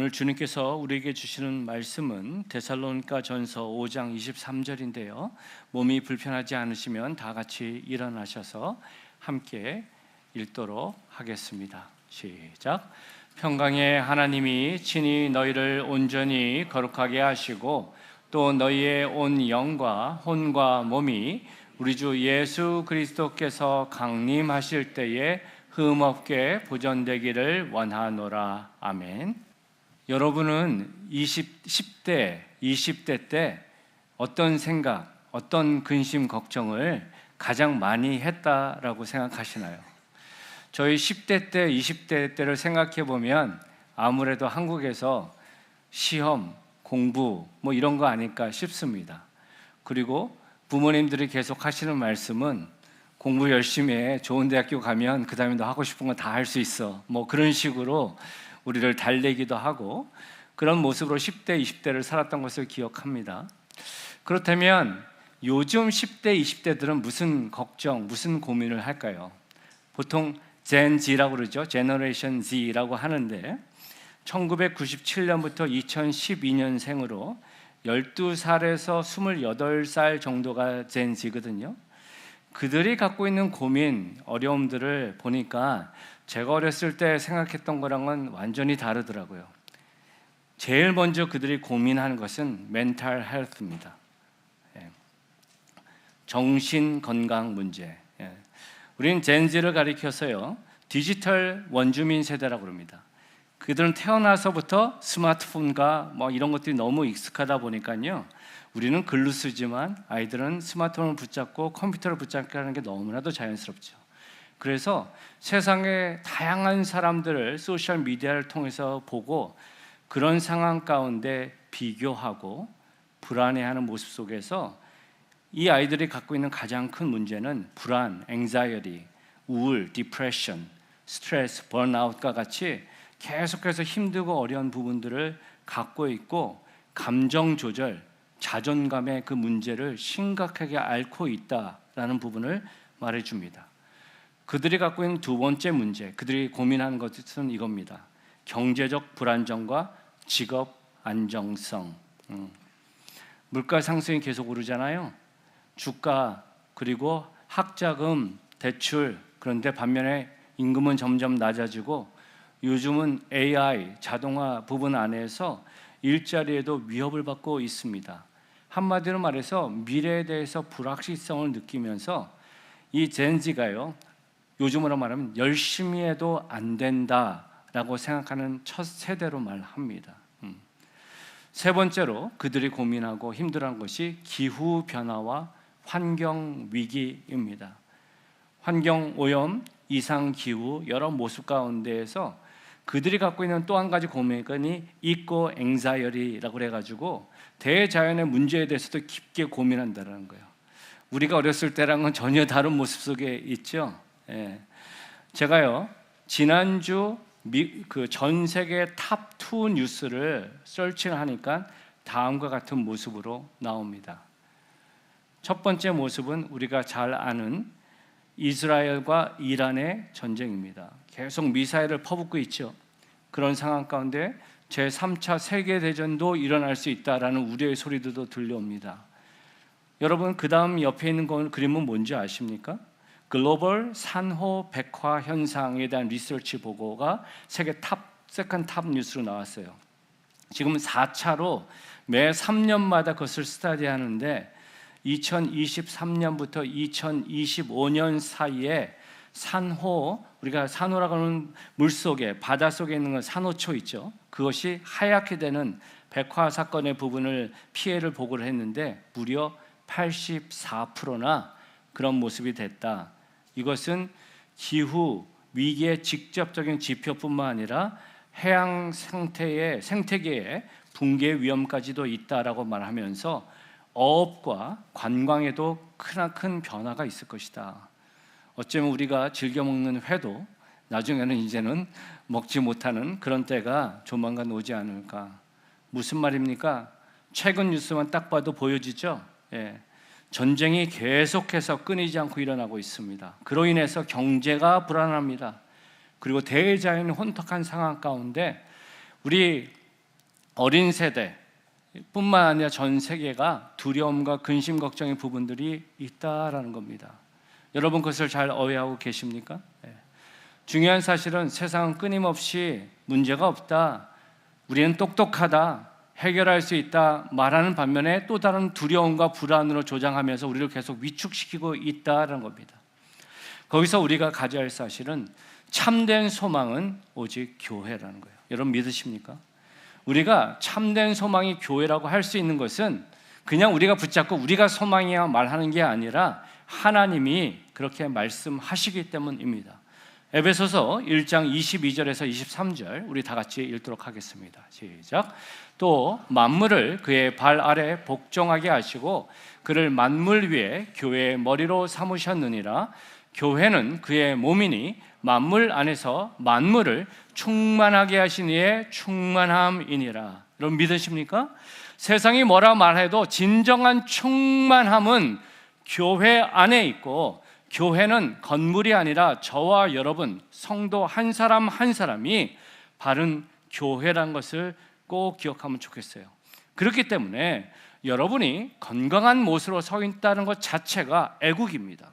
오늘 주님께서 우리에게 주시는 말씀은 데살로니가 전서 5장 23절인데요. 몸이 불편하지 않으시면 다 같이 일어나셔서 함께 읽도록 하겠습니다. 시작. 평강의 하나님이 친히 너희를 온전히 거룩하게 하시고 또 너희의 온 영과 혼과 몸이 우리 주 예수 그리스도께서 강림하실 때에 흠없게 보존되기를 원하노라. 아멘. 여러분은 10대, 20대 때 어떤 생각, 어떤 근심, 걱정을 가장 많이 했다라고 생각하시나요? 저희 10대 때, 20대 때를 생각해 보면 아무래도 한국에서 시험, 공부 뭐 이런 거 아닐까 싶습니다. 그리고 부모님들이 계속 하시는 말씀은 공부 열심히 해, 좋은 대학교 가면 그 다음에 너 하고 싶은 거 다 할 수 있어, 뭐 그런 식으로 우리를 달래기도 하고 그런 모습으로 10대, 20대를 살았던 것을 기억합니다. 그렇다면 요즘 10대, 20대들은 무슨 걱정, 무슨 고민을 할까요? 보통 Gen Z라고 그러죠. Generation Z라고 하는데 1997년부터 2012년생으로 12살에서 28살 정도가 Gen Z거든요. 그들이 갖고 있는 고민, 어려움들을 보니까 제가 어렸을 때 생각했던 거랑은 완전히 다르더라고요. 제일 먼저 그들이 고민하는 것은 멘탈 헬스입니다. 정신 건강 문제. 우리는 젠지를 가리켜서요, 디지털 원주민 세대라고 합니다. 그들은 태어나서부터 스마트폰과 뭐 이런 것들이 너무 익숙하다 보니까요, 우리는 글로 쓰지만 아이들은 스마트폰을 붙잡고 컴퓨터를 붙잡게 하는 게 너무나도 자연스럽죠. 그래서 세상의 다양한 사람들을 소셜 미디어를 통해서 보고 그런 상황 가운데 비교하고 불안해하는 모습 속에서 이 아이들이 갖고 있는 가장 큰 문제는 불안, anxiety, 우울, depression, 스트레스, 번아웃과 같이 계속해서 힘들고 어려운 부분들을 갖고 있고 감정 조절, 자존감의 그 문제를 심각하게 앓고 있다라는 부분을 말해줍니다. 그들이 갖고 있는 두 번째 문제, 그들이 고민하는 것은 이겁니다. 경제적 불안정과 직업 안정성. 물가 상승이 계속 오르잖아요. 주가 그리고 학자금, 대출, 그런데 반면에 임금은 점점 낮아지고 요즘은 AI, 자동화 부분 안에서 일자리에도 위협을 받고 있습니다. 한마디로 말해서 미래에 대해서 불확실성을 느끼면서 이 젠지가요, 요즘으로 말하면 열심히 해도 안 된다라고 생각하는 첫 세대로 말합니다. 세 번째로 그들이 고민하고 힘들어하는 것이 기후변화와 환경위기입니다. 환경오염, 이상기후 여러 모습 가운데에서 그들이 갖고 있는 또 한 가지 고민이 이코 앵자이어리라고 해가지고 대자연의 문제에 대해서도 깊게 고민한다는 거예요. 우리가 어렸을 때랑은 전혀 다른 모습 속에 있죠. 제가요 지난주 그 전 세계 탑2 뉴스를 서치를 하니까 다음과 같은 모습으로 나옵니다. 첫 번째 모습은 우리가 잘 아는 이스라엘과 이란의 전쟁입니다. 계속 미사일을 퍼붓고 있죠. 그런 상황 가운데 제3차 세계대전도 일어날 수 있다라는 우려의 소리들도 들려옵니다. 여러분, 그 다음 옆에 있는 그림은 뭔지 아십니까? 글로벌 산호 백화 현상에 대한 리서치 보고가 세계 세컨 탑 뉴스로 나왔어요. 지금 4차로 매 3년마다 그것을 스터디하는데 2023년부터 2025년 사이에 산호, 우리가 산호라고 하는 물속에, 바닷속에 있는 건 산호초 있죠. 그것이 하얗게 되는 백화 사건의 부분을 피해를 보고를 했는데 무려 84%나 그런 모습이 됐다. 이것은 기후 위기의 직접적인 지표뿐만 아니라 해양 생태계의 붕괴 위험까지도 있다라고 말하면서 어업과 관광에도 크나큰 변화가 있을 것이다. 어쩌면 우리가 즐겨 먹는 회도 나중에는 이제는 먹지 못하는 그런 때가 조만간 오지 않을까. 무슨 말입니까? 최근 뉴스만 딱 봐도 보여지죠. 전쟁이 계속해서 끊이지 않고 일어나고 있습니다. 그로 인해서 경제가 불안합니다. 그리고 대자연이 혼탁한 상황 가운데 우리 어린 세대뿐만 아니라 전 세계가 두려움과 근심 걱정의 부분들이 있다라는 겁니다. 여러분 그것을 잘 어휘하고 계십니까? 중요한 사실은 세상은 끊임없이 문제가 없다, 우리는 똑똑하다, 해결할 수 있다 말하는 반면에 또 다른 두려움과 불안으로 조장하면서 우리를 계속 위축시키고 있다는 겁니다. 거기서 우리가 가져야 할 사실은 참된 소망은 오직 교회라는 거예요. 여러분 믿으십니까? 우리가 참된 소망이 교회라고 할 수 있는 것은 그냥 우리가 붙잡고 우리가 소망이야 말하는 게 아니라 하나님이 그렇게 말씀하시기 때문입니다. 에베소서 1장 22절에서 23절 우리 다 같이 읽도록 하겠습니다. 시작. 또 만물을 그의 발 아래 복종하게 하시고 그를 만물 위에 교회의 머리로 삼으셨느니라. 교회는 그의 몸이니 만물 안에서 만물을 충만하게 하신 이의 충만함이니라. 여러분 믿으십니까? 세상이 뭐라 말해도 진정한 충만함은 교회 안에 있고, 교회는 건물이 아니라 저와 여러분 성도 한 사람 한 사람이 바른 교회란 것을 꼭 기억하면 좋겠어요. 그렇기 때문에 여러분이 건강한 모습으로 서 있다는 것 자체가 애국입니다.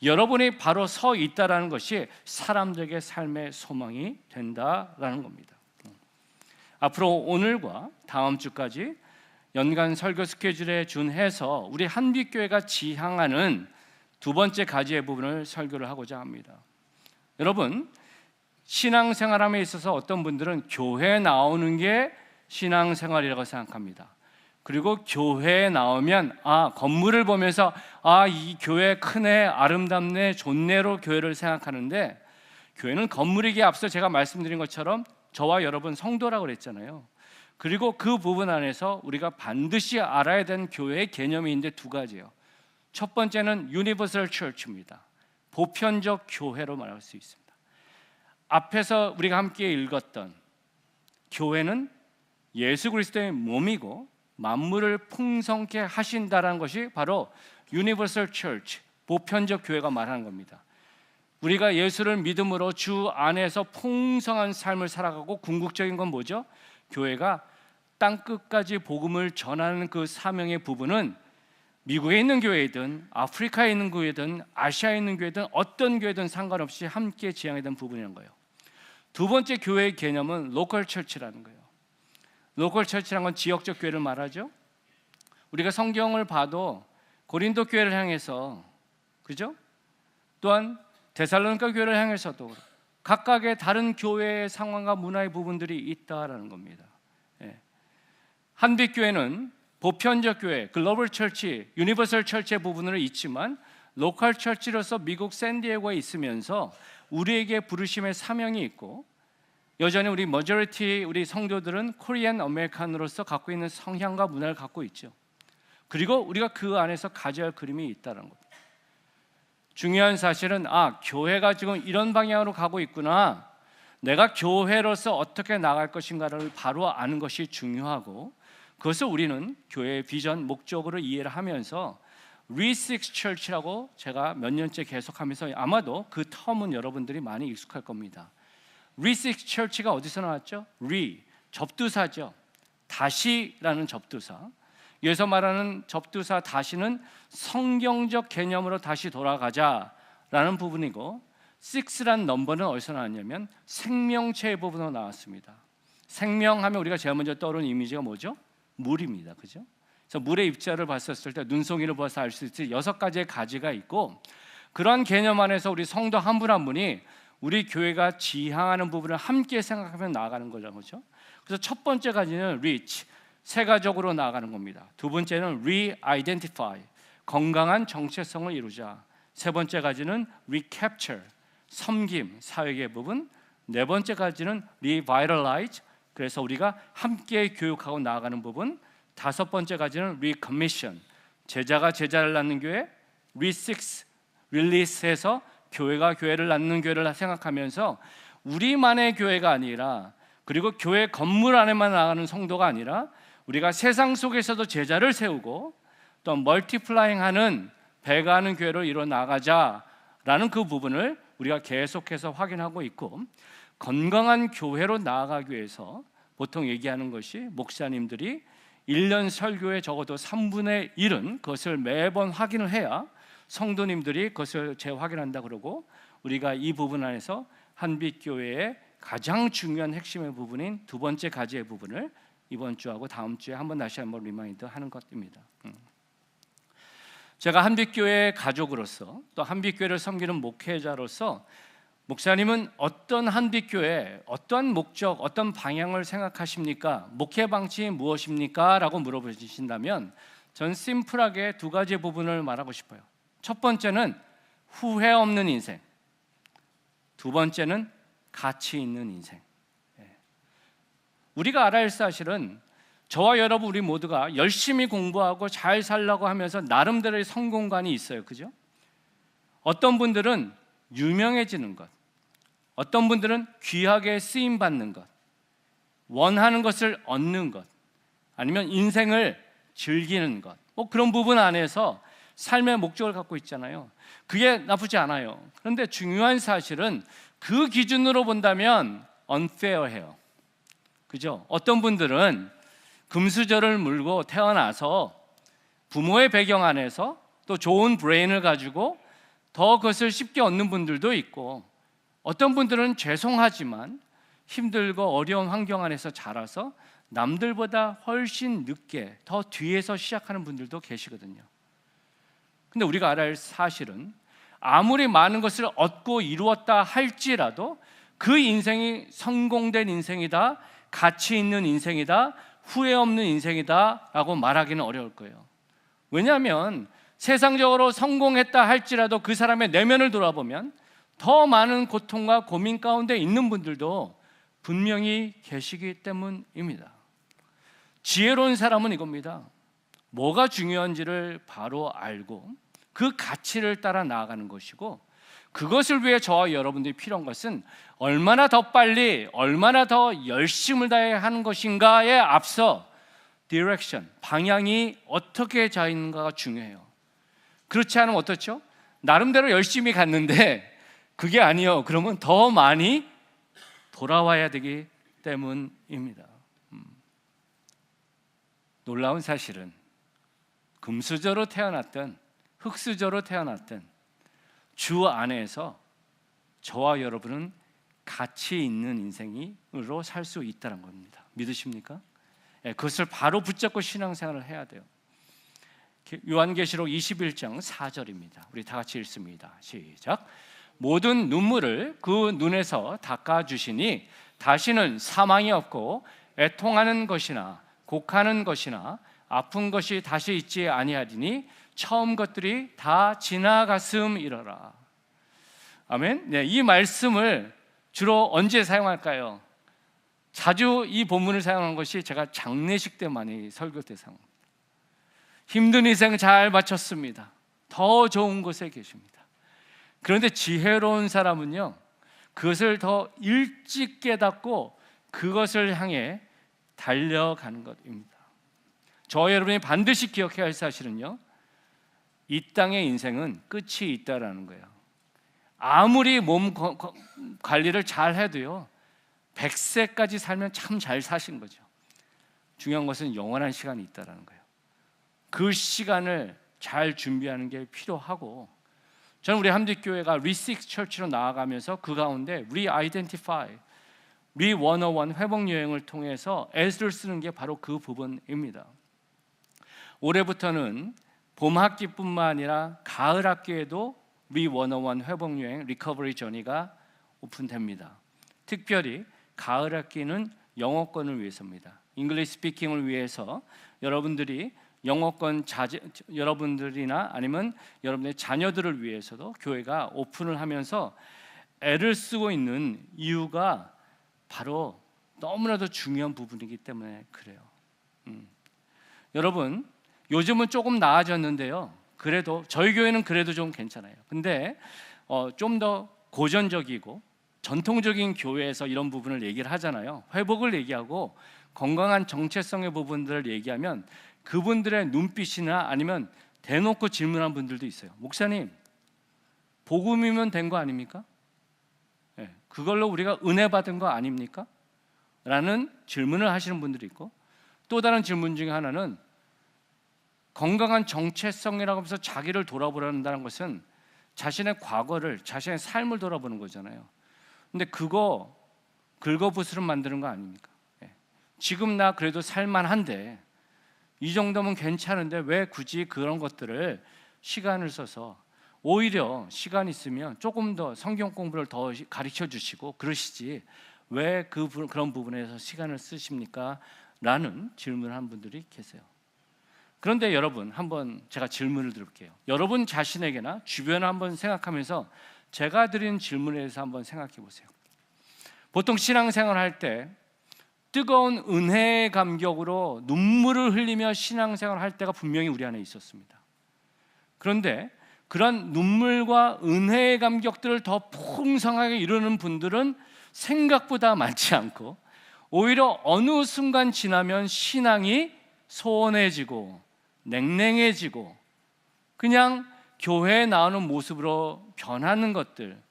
여러분이 바로 서 있다는 것이 사람들에게 삶의 소망이 된다라는 겁니다. 앞으로 오늘과 다음 주까지 연간 설교 스케줄에 준해서 우리 한빛교회가 지향하는 두 번째 가지의 부분을 설교를 하고자 합니다. 여러분, 신앙생활함에 있어서 어떤 분들은 교회에 나오는 게 신앙생활이라고 생각합니다. 그리고 교회에 나오면 건물을 보면서 이 교회 크네, 아름답네, 좋네로 교회를 생각하는데, 교회는 건물이기에 앞서 제가 말씀드린 것처럼 저와 여러분 성도라고 그랬잖아요. 그리고 그 부분 안에서 우리가 반드시 알아야 되는 교회의 개념이 있는데 두 가지예요. 첫 번째는 유니버설 처치입니다. 보편적 교회로 말할 수 있습니다. 앞에서 우리가 함께 읽었던 교회는 예수 그리스도의 몸이고 만물을 풍성케 하신다는 것이 바로 유니버설 처치, 보편적 교회가 말하는 겁니다. 우리가 예수를 믿음으로 주 안에서 풍성한 삶을 살아가고, 궁극적인 건 뭐죠? 교회가 땅끝까지 복음을 전하는 그 사명의 부분은 미국에 있는 교회든 아프리카에 있는 교회든 아시아에 있는 교회든 어떤 교회든 상관없이 함께 지향해야 되는 부분이라는 거예요. 두 번째 교회의 개념은 로컬 처치라는 거예요. 로컬 처치라는 건 지역적 교회를 말하죠. 우리가 성경을 봐도 고린도 교회를 향해서, 그죠? 또한 데살로니가 교회를 향해서도 각각의 다른 교회의 상황과 문화의 부분들이 있다라는 겁니다. 한빛교회는 보편적 교회, 글로벌 처치, 유니버설 처치의 부분은 있지만 로컬 처치로서 미국 샌디에고에 있으면서 우리에게 부르심의 사명이 있고, 여전히 우리 머저리티 우리 성도들은 코리안 아메리칸으로서 갖고 있는 성향과 문화를 갖고 있죠. 그리고 우리가 그 안에서 가져야 할 그림이 있다는 겁니다. 중요한 사실은 교회가 지금 이런 방향으로 가고 있구나, 내가 교회로서 어떻게 나갈 것인가를 바로 아는 것이 중요하고, 그것을 우리는 교회의 비전, 목적으로 이해를 하면서 Re6 Church라고 제가 몇 년째 계속하면서 아마도 그 텀은 여러분들이 많이 익숙할 겁니다. Re6 Church가 어디서 나왔죠? Re, 접두사죠. 다시라는 접두사. 여기서 말하는 접두사 다시는 성경적 개념으로 다시 돌아가자라는 부분이고, 6라는 넘버는 어디서 나왔냐면 생명체의 부분으로 나왔습니다. 생명하면 우리가 제일 먼저 떠오르는 이미지가 뭐죠? 물입니다. 그죠? 그래서 물의 입자를 봤었을 때 눈송이를 봐서 알 수 있듯이 6가지의 가지가 있고, 그런 개념 안에서 우리 성도 한 분 한 분이 우리 교회가 지향하는 부분을 함께 생각하며 나아가는 거죠. 그렇죠? 그래서 첫 번째 가지는 reach, 세가적으로 나아가는 겁니다. 두 번째는 re-identify, 건강한 정체성을 이루자. 세 번째 가지는 recapture, 섬김, 사역의 부분. 네 번째 가지는 revitalize, 그래서 우리가 함께 교육하고 나아가는 부분. 다섯 번째 가지는 recommission, 제자가 제자를 낳는 교회. re6, release해서 교회가 교회를 낳는 교회를 생각하면서 우리만의 교회가 아니라, 그리고 교회 건물 안에만 나가는 성도가 아니라 우리가 세상 속에서도 제자를 세우고 또 멀티플라잉하는, 배가하는 교회로 이뤄 나가자라는 그 부분을 우리가 계속해서 확인하고 있고, 건강한 교회로 나아가기 위해서 보통 얘기하는 것이 목사님들이 1년 설교에 적어도 3분의 1은 그것을 매번 확인을 해야 성도님들이 그것을 재확인한다 그러고, 우리가 이 부분 안에서 한빛교회의 가장 중요한 핵심의 부분인 두 번째 가지의 부분을 이번 주하고 다음 주에 다시 한번 리마인드 하는 것입니다. 제가 한빛교회의 가족으로서 또 한빛교회를 섬기는 목회자로서 목사님은 어떤 한빛교회, 어떤 목적, 어떤 방향을 생각하십니까? 목회 방침이 무엇입니까? 라고 물어보신다면 전 심플하게 두 가지 부분을 말하고 싶어요. 첫 번째는 후회 없는 인생, 두 번째는 가치 있는 인생. 우리가 알아야 할 사실은 저와 여러분 우리 모두가 열심히 공부하고 잘 살려고 하면서 나름대로의 성공관이 있어요. 그죠? 어떤 분들은 유명해지는 것, 어떤 분들은 귀하게 쓰임받는 것, 원하는 것을 얻는 것, 아니면 인생을 즐기는 것, 그런 부분 안에서 삶의 목적을 갖고 있잖아요. 그게 나쁘지 않아요. 그런데 중요한 사실은 그 기준으로 본다면 unfair해요. 그죠? 어떤 분들은 금수저를 물고 태어나서 부모의 배경 안에서 또 좋은 브레인을 가지고 더 그것을 쉽게 얻는 분들도 있고, 어떤 분들은 죄송하지만 힘들고 어려운 환경 안에서 자라서 남들보다 훨씬 늦게 더 뒤에서 시작하는 분들도 계시거든요. 근데 우리가 알아야 할 사실은 아무리 많은 것을 얻고 이루었다 할지라도 그 인생이 성공된 인생이다, 가치 있는 인생이다, 후회 없는 인생이다 라고 말하기는 어려울 거예요. 왜냐하면 세상적으로 성공했다 할지라도 그 사람의 내면을 돌아보면 더 많은 고통과 고민 가운데 있는 분들도 분명히 계시기 때문입니다. 지혜로운 사람은 이겁니다. 뭐가 중요한지를 바로 알고 그 가치를 따라 나아가는 것이고, 그것을 위해 저와 여러분들이 필요한 것은 얼마나 더 빨리, 얼마나 더 열심을 다해야 하는 것인가에 앞서 디렉션, 방향이 어떻게 자 있는가가 중요해요. 그렇지 않으면 어떻죠? 나름대로 열심히 갔는데 그게 아니요, 그러면 더 많이 돌아와야 되기 때문입니다. 놀라운 사실은 금수저로 태어났든 흙수저로 태어났든 주 안에서 저와 여러분은 가치 있는 인생으로 살 수 있다는 겁니다. 믿으십니까? 그것을 바로 붙잡고 신앙생활을 해야 돼요. 요한계시록 21장 4절입니다. 우리 다 같이 읽습니다. 시작. 모든 눈물을 그 눈에서 닦아주시니 다시는 사망이 없고 애통하는 것이나 곡하는 것이나 아픈 것이 다시 있지 아니하리니 처음 것들이 다 지나갔음이러라. 아멘. 네, 이 말씀을 주로 언제 사용할까요? 자주 이 본문을 사용한 것이 제가 장례식 때 많이 설교 때 사용합니다. 힘든 인생 잘 마쳤습니다. 더 좋은 곳에 계십니다. 그런데 지혜로운 사람은요, 그것을 더 일찍 깨닫고 그것을 향해 달려가는 것입니다. 저와 여러분이 반드시 기억해야 할 사실은요, 이 땅의 인생은 끝이 있다라는 거예요. 아무리 몸 관리를 잘 해도요, 100세까지 살면 참 잘 사신 거죠. 중요한 것은 영원한 시간이 있다라는 거예요. 그 시간을 잘 준비하는 게 필요하고, 저는 우리 한빛교회가 리시크 처치로 나아가면서 그 가운데 리아이덴티파이, 리101 회복 여행을 통해서 애를 쓰는 게 바로 그 부분입니다. 올해부터는 봄 학기뿐만 아니라 가을 학기에도 리101 회복 여행 리커버리 저니가 오픈됩니다. 특별히 가을 학기는 영어권을 위해서입니다. 잉글리시 스피킹을 위해서 여러분들이 영어권 여러분들이나 아니면 여러분의 자녀들을 위해서도 교회가 오픈을 하면서 애를 쓰고 있는 이유가 바로 너무나도 중요한 부분이기 때문에 그래요. 여러분, 요즘은 조금 나아졌는데요, 그래도 저희 교회는 그래도 좀 괜찮아요. 근데 좀 더 고전적이고 전통적인 교회에서 이런 부분을 얘기를 하잖아요. 회복을 얘기하고 건강한 정체성의 부분들을 얘기하면 그분들의 눈빛이나 아니면 대놓고 질문한 분들도 있어요. 목사님, 복음이면 된 거 아닙니까? 네, 그걸로 우리가 은혜 받은 거 아닙니까? 라는 질문을 하시는 분들이 있고, 또 다른 질문 중에 하나는 건강한 정체성이라고 하면서 자기를 돌아보려는 것은 자신의 과거를, 자신의 삶을 돌아보는 거잖아요. 근데 그거 긁어부스럼 만드는 거 아닙니까? 지금 나 그래도 살만한데, 이 정도면 괜찮은데 왜 굳이 그런 것들을 시간을 써서, 오히려 시간 있으면 조금 더 성경 공부를 더 가르쳐 주시고 그러시지 왜 그런 부분에서 시간을 쓰십니까? 라는 질문을 한 분들이 계세요. 그런데 여러분, 한번 제가 질문을 드릴게요. 여러분 자신에게나 주변을 한번 생각하면서 제가 드린 질문에 대해서 한번 생각해 보세요. 보통 신앙생활 할 때 뜨거운 은혜의 감격으로 눈물을 흘리며 신앙생활 할 때가 분명히 우리 안에 있었습니다. 그런데 그런 눈물과 은혜의 감격들을 더 풍성하게 이루는 분들은 생각보다 많지 않고, 오히려 어느 순간 지나면 신앙이 소원해지고 냉랭해지고 그냥 교회에 나오는 모습으로 변하는 것들,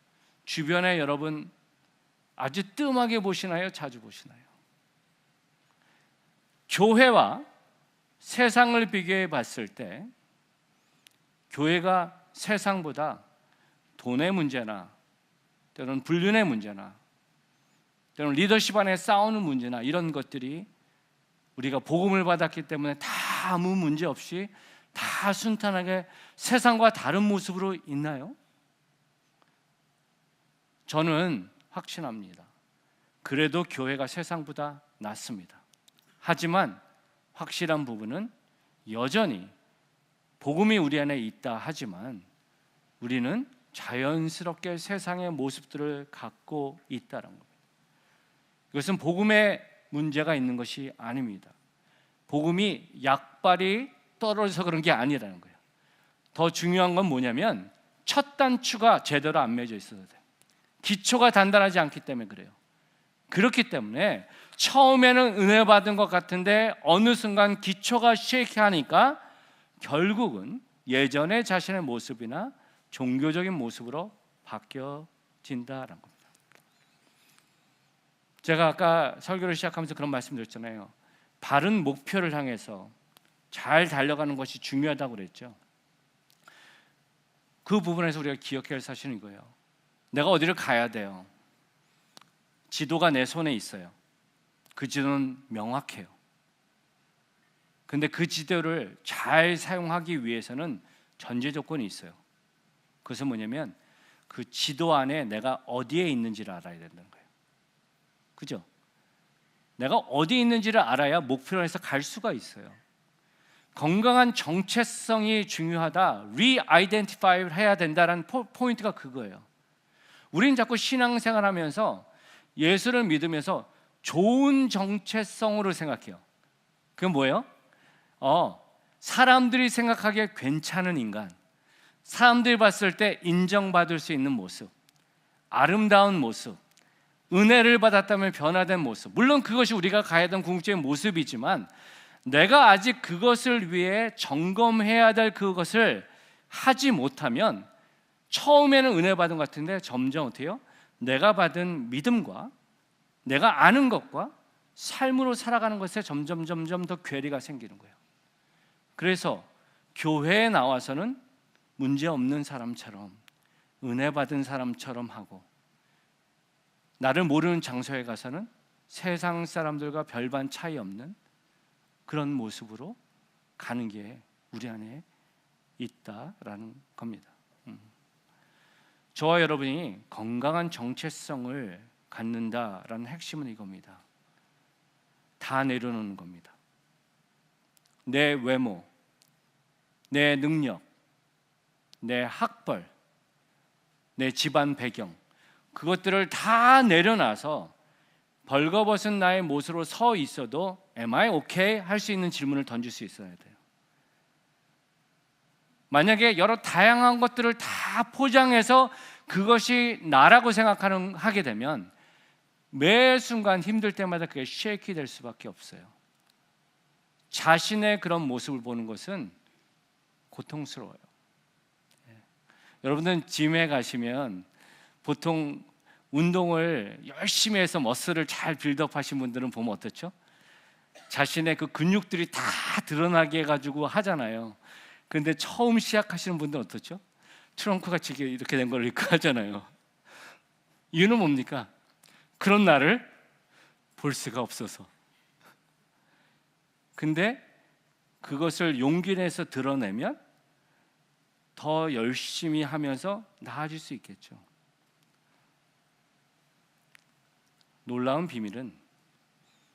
주변에 여러분 아주 뜸하게 보시나요? 자주 보시나요? 교회와 세상을 비교해 봤을 때 교회가 세상보다 돈의 문제나 때로는 불륜의 문제나 때로는 리더십 안에 싸우는 문제나 이런 것들이 우리가 복음을 받았기 때문에 다 아무 문제 없이 다 순탄하게 세상과 다른 모습으로 있나요? 저는 확신합니다. 그래도 교회가 세상보다 낫습니다. 하지만 확실한 부분은 여전히 복음이 우리 안에 있다 하지만 우리는 자연스럽게 세상의 모습들을 갖고 있다는 겁니다. 이것은 복음의 문제가 있는 것이 아닙니다. 복음이 약발이 떨어져서 그런 게 아니라는 거예요. 더 중요한 건 뭐냐면 첫 단추가 제대로 안 맺어 있어야 돼요. 기초가 단단하지 않기 때문에 그래요. 그렇기 때문에 처음에는 은혜 받은 것 같은데 어느 순간 기초가 쉐이크하니까 결국은 예전의 자신의 모습이나 종교적인 모습으로 바뀌어진다는 겁니다. 제가 아까 설교를 시작하면서 그런 말씀드렸잖아요. 바른 목표를 향해서 잘 달려가는 것이 중요하다고 그랬죠. 그 부분에서 우리가 기억해야 할 사실은 이거예요. 내가 어디를 가야 돼요. 지도가 내 손에 있어요. 그 지도는 명확해요. 근데 그 지도를 잘 사용하기 위해서는 전제 조건이 있어요. 그것은 뭐냐면 그 지도 안에 내가 어디에 있는지를 알아야 된다는 거예요. 그죠? 내가 어디에 있는지를 알아야 목표를 해서 갈 수가 있어요. 건강한 정체성이 중요하다, re-identify 해야 된다는 포인트가 그거예요. 우리는 자꾸 신앙생활하면서 예수를 믿으면서 좋은 정체성으로 생각해요. 그게 뭐예요? 사람들이 생각하기에 괜찮은 인간, 사람들이 봤을 때 인정받을 수 있는 모습, 아름다운 모습, 은혜를 받았다면 변화된 모습. 물론 그것이 우리가 가야 되는 궁극적인 모습이지만 내가 아직 그것을 위해 점검해야 될 그것을 하지 못하면 처음에는 은혜 받은 것 같은데 점점 어때요? 내가 받은 믿음과 내가 아는 것과 삶으로 살아가는 것에 점점 더 괴리가 생기는 거예요. 그래서 교회에 나와서는 문제없는 사람처럼, 은혜 받은 사람처럼 하고, 나를 모르는 장소에 가서는 세상 사람들과 별반 차이 없는 그런 모습으로 가는 게 우리 안에 있다라는 겁니다. 저와 여러분이 건강한 정체성을 갖는다라는 핵심은 이겁니다. 다 내려놓는 겁니다. 내 외모, 내 능력, 내 학벌, 내 집안 배경, 그것들을 다 내려놔서 벌거벗은 나의 모습으로 서 있어도 Am I okay? 할 수 있는 질문을 던질 수 있어야 돼요. 만약에 여러 다양한 것들을 다 포장해서 그것이 나라고 하게 되면 매 순간 힘들 때마다 그게 쉐이키 될 수밖에 없어요. 자신의 그런 모습을 보는 것은 고통스러워요. 여러분들은 짐에 가시면 보통 운동을 열심히 해서 머슬을 잘 빌드업하신 분들은 보면 어떻죠? 자신의 그 근육들이 다 드러나게 해가지고 하잖아요. 근데 처음 시작하시는 분들은 어떻죠? 트렁크같이 이렇게 된 걸 입고 하잖아요. 이유는 뭡니까? 그런 나를 볼 수가 없어서. 근데 그것을 용기 내서 드러내면 더 열심히 하면서 나아질 수 있겠죠. 놀라운 비밀은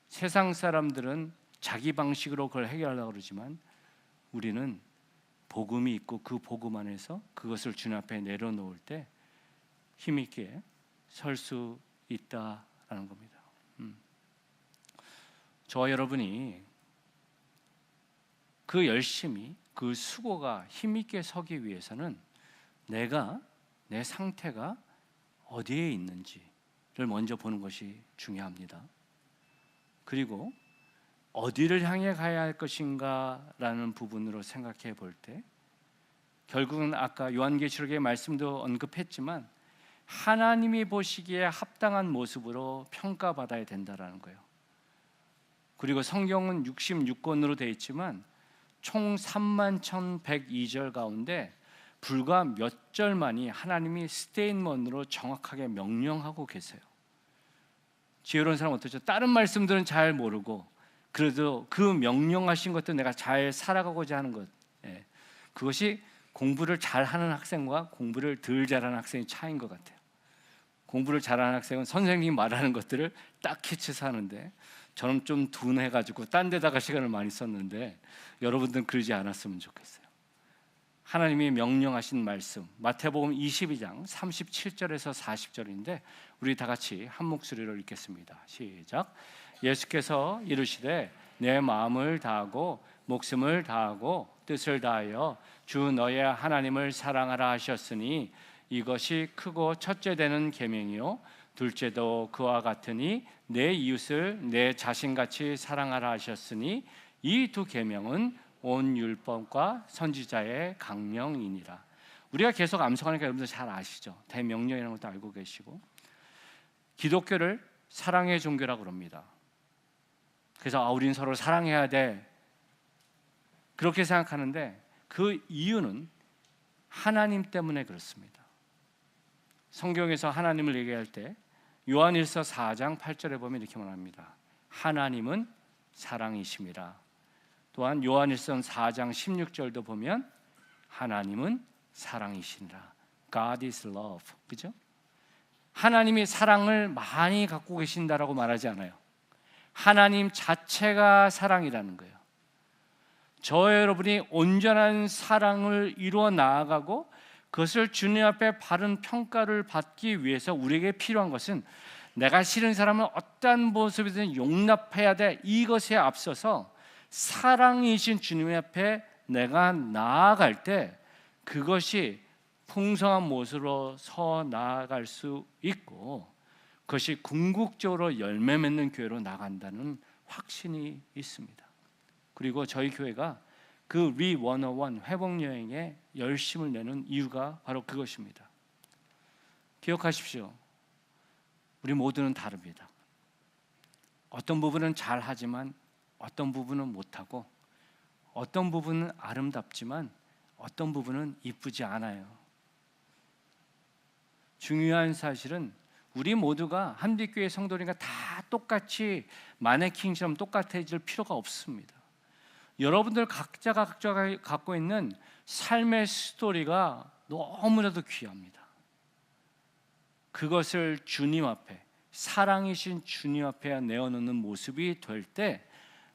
세상 사람들은 자기 방식으로 그걸 해결하려고 그러지만 우리는 복음이 있고 그 복음 안에서 그것을 주님 앞에 내려놓을 때 힘있게 설 수 있다라는 겁니다. 저와 여러분이 그 열심히 그 수고가 힘있게 서기 위해서는 내가 내 상태가 어디에 있는지를 먼저 보는 것이 중요합니다. 그리고 어디를 향해 가야 할 것인가라는 부분으로 생각해 볼 때 결국은 아까 요한계시록의 말씀도 언급했지만 하나님이 보시기에 합당한 모습으로 평가받아야 된다라는 거예요. 그리고 성경은 66권으로 되어 있지만 총 31,102절 가운데 불과 몇 절만이 하나님이 스테인먼으로 정확하게 명령하고 계세요. 지혜로운 사람은 어떻죠? 다른 말씀들은 잘 모르고 그래도 그 명령하신 것도 내가 잘 살아가고자 하는 것, 그것이 공부를 잘하는 학생과 공부를 덜 잘하는 학생의 차이인 것 같아요. 공부를 잘하는 학생은 선생님이 말하는 것들을 딱 캐치해서 하는데 저는 좀 둔해가지고 딴 데다가 시간을 많이 썼는데 여러분들은 그러지 않았으면 좋겠어요. 하나님이 명령하신 말씀 마태복음 22장 37절에서 40절인데 우리 다 같이 한 목소리로 읽겠습니다. 시작. 예수께서 이르시되 내 마음을 다하고 목숨을 다하고 뜻을 다하여 주 너의 하나님을 사랑하라 하셨으니 이것이 크고 첫째 되는 계명이요 둘째도 그와 같으니 내 이웃을 내 자신같이 사랑하라 하셨으니 이 두 계명은 온 율법과 선지자의 강령이니라. 우리가 계속 암송하니까 여러분들 잘 아시죠? 대명령이라는 것도 알고 계시고 기독교를 사랑의 종교라고 그럽니다. 그래서 우리는 서로 사랑해야 돼 그렇게 생각하는데 그 이유는 하나님 때문에 그렇습니다. 성경에서 하나님을 얘기할 때 요한일서 4장 8절에 보면 이렇게 말합니다. 하나님은 사랑이심이라. 또한 요한일서 4장 16절도 보면 하나님은 사랑이시니라. God is love. 그죠? 하나님이 사랑을 많이 갖고 계신다라고 말하지 않아요. 하나님 자체가 사랑이라는 거예요. 저와 여러분이 온전한 사랑을 이루어 나아가고 그것을 주님 앞에 바른 평가를 받기 위해서 우리에게 필요한 것은 내가 싫은 사람은 어떠한 모습이든 용납해야 돼. 이것에 앞서서 사랑이신 주님 앞에 내가 나아갈 때 그것이 풍성한 모습으로 서 나아갈 수 있고 그것이 궁극적으로 열매 맺는 교회로 나간다는 확신이 있습니다. 그리고 저희 교회가 그 리101 회복여행에 열심을 내는 이유가 바로 그것입니다. 기억하십시오. 우리 모두는 다릅니다. 어떤 부분은 잘하지만 어떤 부분은 못하고 어떤 부분은 아름답지만 어떤 부분은 이쁘지 않아요. 중요한 사실은 우리 모두가 한빛교회 성도니까 다 똑같이 마네킹처럼 똑같아질 필요가 없습니다. 여러분들 각자가 갖고 있는 삶의 스토리가 너무나도 귀합니다. 그것을 주님 앞에 사랑이신 주님 앞에 내어놓는 모습이 될 때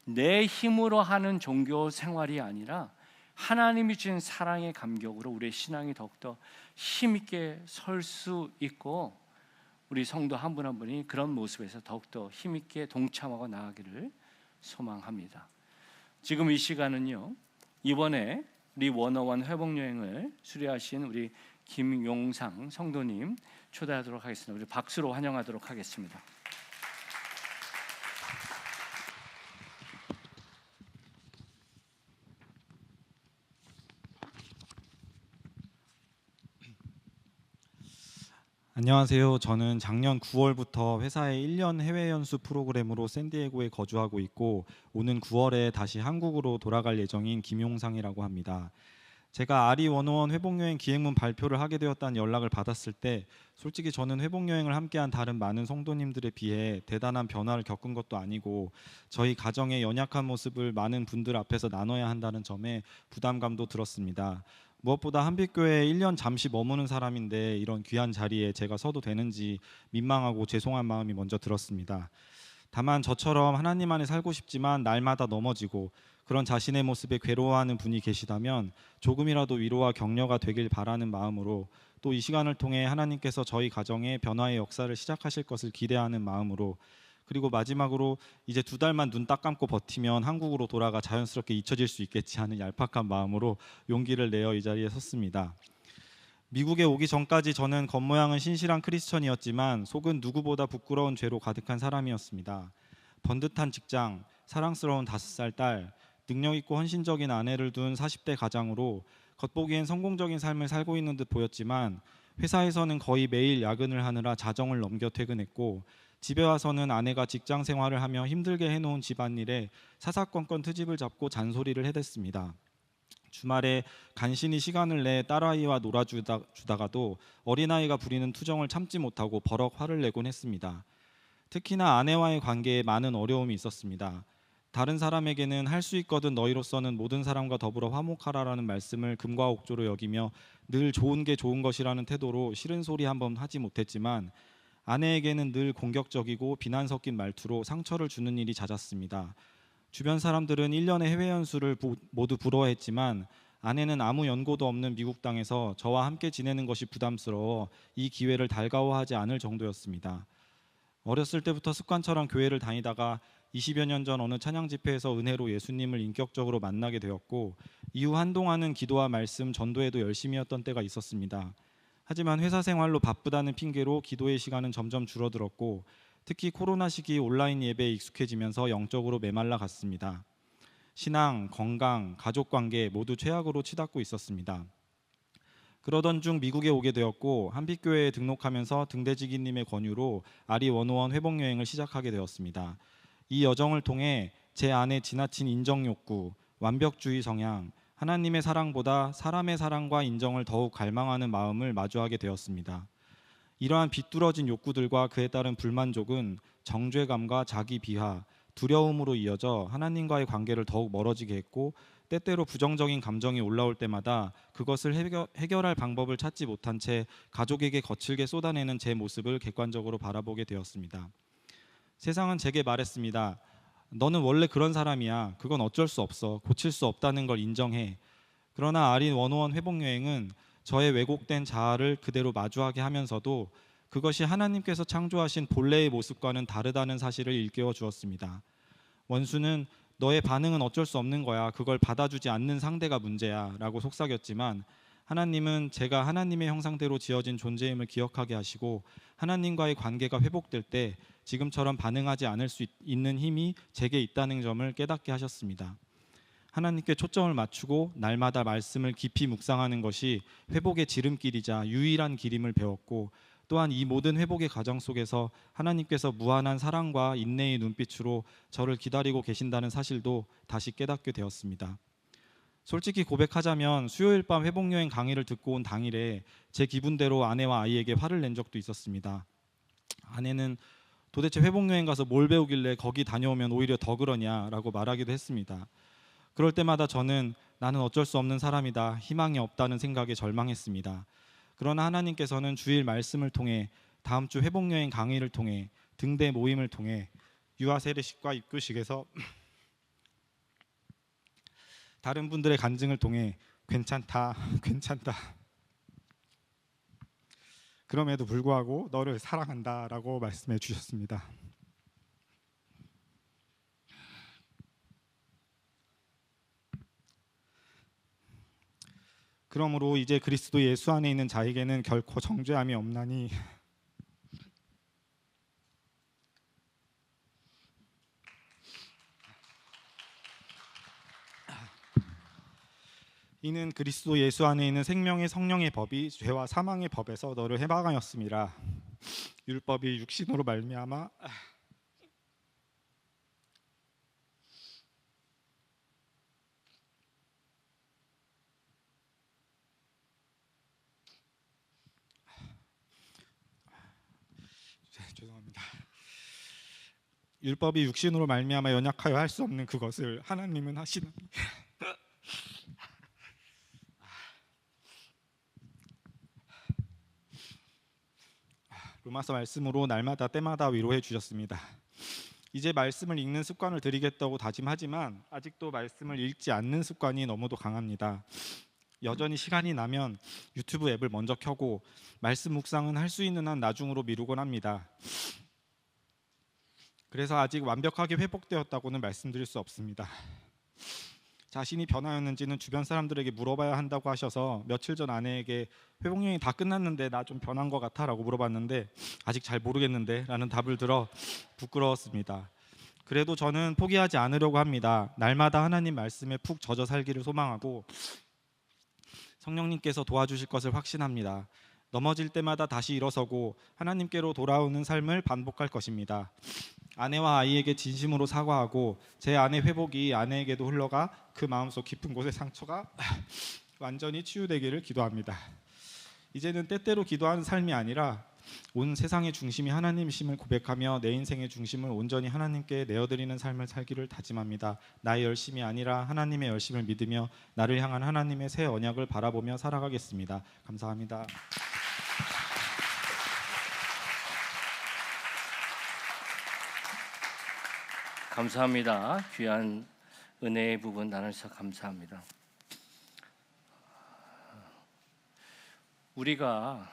내 힘으로 하는 종교 생활이 아니라 하나님이 주신 사랑의 감격으로 우리의 신앙이 더욱더 힘있게 설 수 있고 우리 성도 한 분 한 분이 그런 모습에서 더욱더 힘있게 동참하고 나아가기를 소망합니다. 지금 이 시간은요 이번에 우리 리101 회복여행을 수료하신 우리 김용상 성도님 초대하도록 하겠습니다. 우리 박수로 환영하도록 하겠습니다. 안녕하세요. 저는 작년 9월부터 회사의 1년 해외 연수 프로그램으로 샌디에고에 거주하고 있고 오는 9월에 다시 한국으로 돌아갈 예정인 김용상이라고 합니다. 제가 아리 101 회복여행 기획문 발표를 하게 되었다는 연락을 받았을 때 솔직히 저는 회복여행을 함께한 다른 많은 성도님들에 비해 대단한 변화를 겪은 것도 아니고 저희 가정의 연약한 모습을 많은 분들 앞에서 나눠야 한다는 점에 부담감도 들었습니다. 무엇보다 한빛교회에 1년 잠시 머무는 사람인데 이런 귀한 자리에 제가 서도 되는지 민망하고 죄송한 마음이 먼저 들었습니다. 다만 저처럼 하나님 안에 살고 싶지만 날마다 넘어지고 그런 자신의 모습에 괴로워하는 분이 계시다면 조금이라도 위로와 격려가 되길 바라는 마음으로 또 이 시간을 통해 하나님께서 저희 가정에 변화의 역사를 시작하실 것을 기대하는 마음으로 그리고 마지막으로 이제 2달만 눈 딱 감고 버티면 한국으로 돌아가 자연스럽게 잊혀질 수 있겠지 하는 얄팍한 마음으로 용기를 내어 이 자리에 섰습니다. 미국에 오기 전까지 저는 겉모양은 신실한 크리스천이었지만 속은 누구보다 부끄러운 죄로 가득한 사람이었습니다. 번듯한 직장, 사랑스러운 5살 딸, 능력 있고 헌신적인 아내를 둔 40대 가장으로 겉보기엔 성공적인 삶을 살고 있는 듯 보였지만 회사에서는 거의 매일 야근을 하느라 자정을 넘겨 퇴근했고 집에 와서는 아내가 직장 생활을 하며 힘들게 해놓은 집안일에 사사건건 트집을 잡고 잔소리를 해댔습니다. 주말에 간신히 시간을 내 딸아이와 놀아주다가도 어린아이가 부리는 투정을 참지 못하고 버럭 화를 내곤 했습니다. 특히나 아내와의 관계에 많은 어려움이 있었습니다. 다른 사람에게는 할 수 있거든 너희로서는 모든 사람과 더불어 화목하라라는 말씀을 금과 옥조로 여기며 늘 좋은 게 좋은 것이라는 태도로 싫은 소리 한번 하지 못했지만 아내에게는 늘 공격적이고 비난 섞인 말투로 상처를 주는 일이 잦았습니다. 주변 사람들은 1년의 해외 연수를 모두 부러워했지만 아내는 아무 연고도 없는 미국 땅에서 저와 함께 지내는 것이 부담스러워 이 기회를 달가워하지 않을 정도였습니다. 어렸을 때부터 습관처럼 교회를 다니다가 20여 년 전 어느 찬양 집회에서 은혜로 예수님을 인격적으로 만나게 되었고 이후 한동안은 기도와 말씀, 전도에도 열심히 했던 때가 있었습니다. 하지만 회사 생활로 바쁘다는 핑계로 기도의 시간은 점점 줄어들었고 특히 코로나 시기 온라인 예배에 익숙해지면서 영적으로 메말라 갔습니다. 신앙, 건강, 가족관계 모두 최악으로 치닫고 있었습니다. 그러던 중 미국에 오게 되었고 한빛교회에 등록하면서 등대지기님의 권유로 아리 101 회복여행을 시작하게 되었습니다. 이 여정을 통해 제 안에 지나친 인정 욕구, 완벽주의 성향, 하나님의 사랑보다 사람의 사랑과 인정을 더욱 갈망하는 마음을 마주하게 되었습니다. 이러한 비뚤어진 욕구들과 그에 따른 불만족은 정죄감과 자기 비하, 두려움으로 이어져 하나님과의 관계를 더욱 멀어지게 했고 때때로 부정적인 감정이 올라올 때마다 그것을 해결할 방법을 찾지 못한 채 가족에게 거칠게 쏟아내는 제 모습을 객관적으로 바라보게 되었습니다. 세상은 제게 말했습니다. 너는 원래 그런 사람이야. 그건 어쩔 수 없어. 고칠 수 없다는 걸 인정해. 그러나 아린 101 회복여행은 저의 왜곡된 자아를 그대로 마주하게 하면서도 그것이 하나님께서 창조하신 본래의 모습과는 다르다는 사실을 일깨워 주었습니다. 원수는 너의 반응은 어쩔 수 없는 거야. 그걸 받아주지 않는 상대가 문제야 라고 속삭였지만 하나님은 제가 하나님의 형상대로 지어진 존재임을 기억하게 하시고 하나님과의 관계가 회복될 때 지금처럼 반응하지 않을 수 있는 힘이 제게 있다는 점을 깨닫게 하셨습니다. 하나님께 초점을 맞추고 날마다 말씀을 깊이 묵상하는 것이 회복의 지름길이자 유일한 길임을 배웠고 또한 이 모든 회복의 과정 속에서 하나님께서 무한한 사랑과 인내의 눈빛으로 저를 기다리고 계신다는 사실도 다시 깨닫게 되었습니다. 솔직히 고백하자면 수요일 밤 회복여행 강의를 듣고 온 당일에 제 기분대로 아내와 아이에게 화를 낸 적도 있었습니다. 아내는 도대체 회복여행 가서 뭘 배우길래 거기 다녀오면 오히려 더 그러냐라고 말하기도 했습니다. 그럴 때마다 저는 나는 어쩔 수 없는 사람이다, 희망이 없다는 생각에 절망했습니다. 그러나 하나님께서는 주일 말씀을 통해 다음 주 회복여행 강의를 통해 등대 모임을 통해 유아 세례식과 입교식에서 다른 분들의 간증을 통해 괜찮다, 괜찮다. 그럼에도 불구하고 너를 사랑한다라고 말씀해 주셨습니다. 그러므로 이제 그리스도 예수 안에 있는 자에게는 결코 정죄함이 없나니 이는 그리스도 예수 안에 있는 생명의 성령의 법이 죄와 사망의 법에서 너를 해방하였습니다. 율법이 육신으로 말미암아 죄송합니다. 율법이 육신으로 말미암아 연약하여 할 수 없는 그것을 하나님은 하시나니 로마서 말씀으로 날마다 때마다 위로해 주셨습니다. 이제 말씀을 읽는 습관을 들이겠다고 다짐하지만 아직도 말씀을 읽지 않는 습관이 너무도 강합니다. 여전히 시간이 나면 유튜브 앱을 먼저 켜고 말씀 묵상은 할 수 있는 한 나중으로 미루곤 합니다. 그래서 아직 완벽하게 회복되었다고는 말씀드릴 수 없습니다. 자신이 변하였는지는 주변 사람들에게 물어봐야 한다고 하셔서 며칠 전 아내에게 회복력이 다 끝났는데 나 좀 변한 것 같아 라고 물어봤는데 아직 잘 모르겠는데 라는 답을 들어 부끄러웠습니다. 그래도 저는 포기하지 않으려고 합니다. 날마다 하나님 말씀에 푹 젖어 살기를 소망하고 성령님께서 도와주실 것을 확신합니다. 넘어질 때마다 다시 일어서고 하나님께로 돌아오는 삶을 반복할 것입니다. 아내와 아이에게 진심으로 사과하고 제 아내 회복이 아내에게도 흘러가 그 마음속 깊은 곳의 상처가 완전히 치유되기를 기도합니다. 이제는 때때로 기도하는 삶이 아니라 온 세상의 중심이 하나님이심을 고백하며 내 인생의 중심을 온전히 하나님께 내어드리는 삶을 살기를 다짐합니다. 나의 열심이 아니라 하나님의 열심을 믿으며 나를 향한 하나님의 새 언약을 바라보며 살아가겠습니다. 감사합니다. 감사합니다. 귀한 은혜의 부분 나눠주셔서 감사합니다. 우리가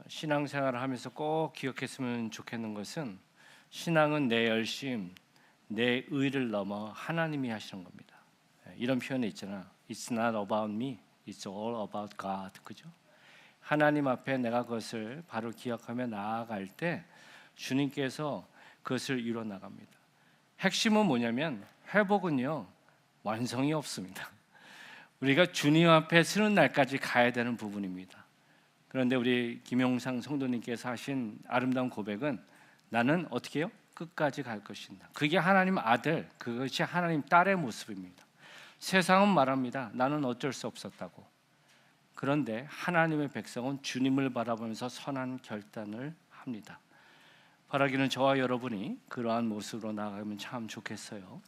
신앙생활을 하면서 꼭 기억했으면 좋겠는 것은 신앙은 내 열심, 내 의를 넘어 하나님이 하시는 겁니다. 이런 표현이 있잖아. It's not about me, it's all about God. 그죠? 하나님 앞에 내가 그것을 바로 기억하며 나아갈 때 주님께서 그것을 이루어 나갑니다. 핵심은 뭐냐면 회복은요 완성이 없습니다. 우리가 주님 앞에 서는 날까지 가야 되는 부분입니다. 그런데 우리 김용상 성도님께서 하신 아름다운 고백은 나는 어떻게 해요? 끝까지 갈 것이다. 그게 하나님 아들, 그것이 하나님 딸의 모습입니다. 세상은 말합니다. 나는 어쩔 수 없었다고. 그런데 하나님의 백성은 주님을 바라보면서 선한 결단을 합니다. 바라기는 저와 여러분이 그러한 모습으로 나아가면 참 좋겠어요.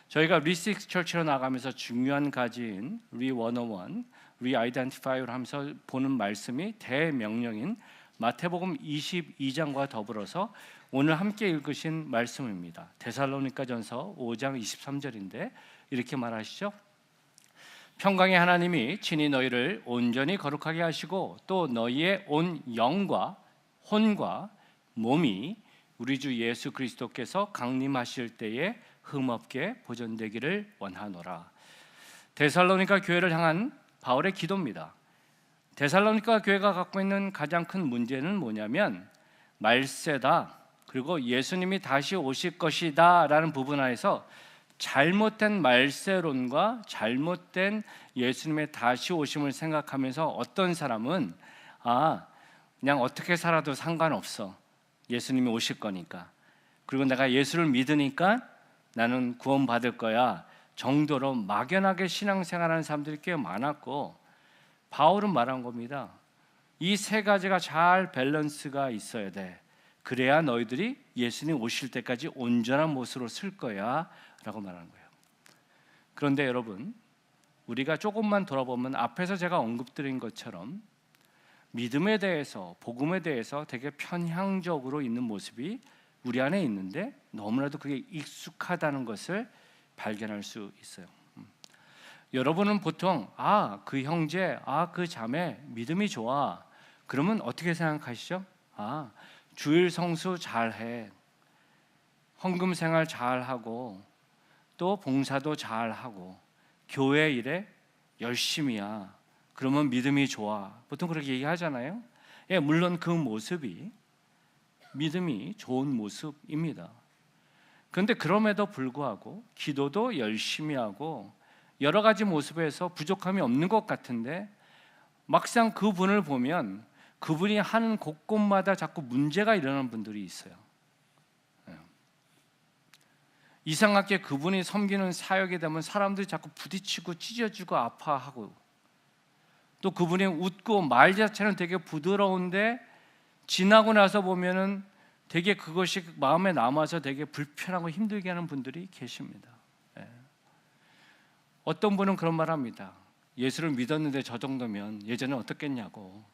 저희가 리시스 철치로 나가면서 중요한 가지인 리101, 리아이덴티파이를 하면서 보는 말씀이 대명령인 마태복음 22장과 더불어서 오늘 함께 읽으신 말씀입니다. 데살로니가전서 5장 23절인데 이렇게 말하시죠. 평강의 하나님이 친히 너희를 온전히 거룩하게 하시고 또 너희의 온 영과 혼과 몸이 우리 주 예수 그리스도께서 강림하실 때에 흠없게 보존되기를 원하노라. 데살로니가 교회를 향한 바울의 기도입니다. 데살로니가 교회가 갖고 있는 가장 큰 문제는 뭐냐면 말세다, 그리고 예수님이 다시 오실 것이다 라는 부분 안에서 잘못된 말세론과 잘못된 예수님의 다시 오심을 생각하면서 어떤 사람은 그냥 어떻게 살아도 상관없어, 예수님이 오실 거니까, 그리고 내가 예수를 믿으니까 나는 구원받을 거야 정도로 막연하게 신앙생활하는 사람들이 꽤 많았고, 바울은 말한 겁니다. 이 세 가지가 잘 밸런스가 있어야 돼. 그래야 너희들이 예수님 오실 때까지 온전한 모습으로 쓸 거야 라고 말하는 거예요. 그런데 여러분, 우리가 조금만 돌아보면 앞에서 제가 언급드린 것처럼 믿음에 대해서, 복음에 대해서 되게 편향적으로 있는 모습이 우리 안에 있는데 너무나도 그게 익숙하다는 것을 발견할 수 있어요. 여러분은 보통 그 형제, 그 자매 믿음이 좋아, 그러면 어떻게 생각하시죠? 주일 성수 잘해, 헌금 생활 잘하고, 또 봉사도 잘하고, 교회 일에 열심히야, 그러면 믿음이 좋아, 보통 그렇게 얘기하잖아요. 물론 그 모습이 믿음이 좋은 모습입니다. 그런데 그럼에도 불구하고 기도도 열심히 하고 여러 가지 모습에서 부족함이 없는 것 같은데 막상 그 분을 보면 그분이 하는 곳곳마다 자꾸 문제가 일어나는 분들이 있어요. 이상하게 그분이 섬기는 사역에 되면 사람들이 자꾸 부딪히고 찢어지고 아파하고, 또 그분이 웃고 말 자체는 되게 부드러운데 지나고 나서 보면은 되게 그것이 마음에 남아서 되게 불편하고 힘들게 하는 분들이 계십니다. 어떤 분은 그런 말 합니다. 예수를 믿었는데 저 정도면 예전에 어떻겠냐고.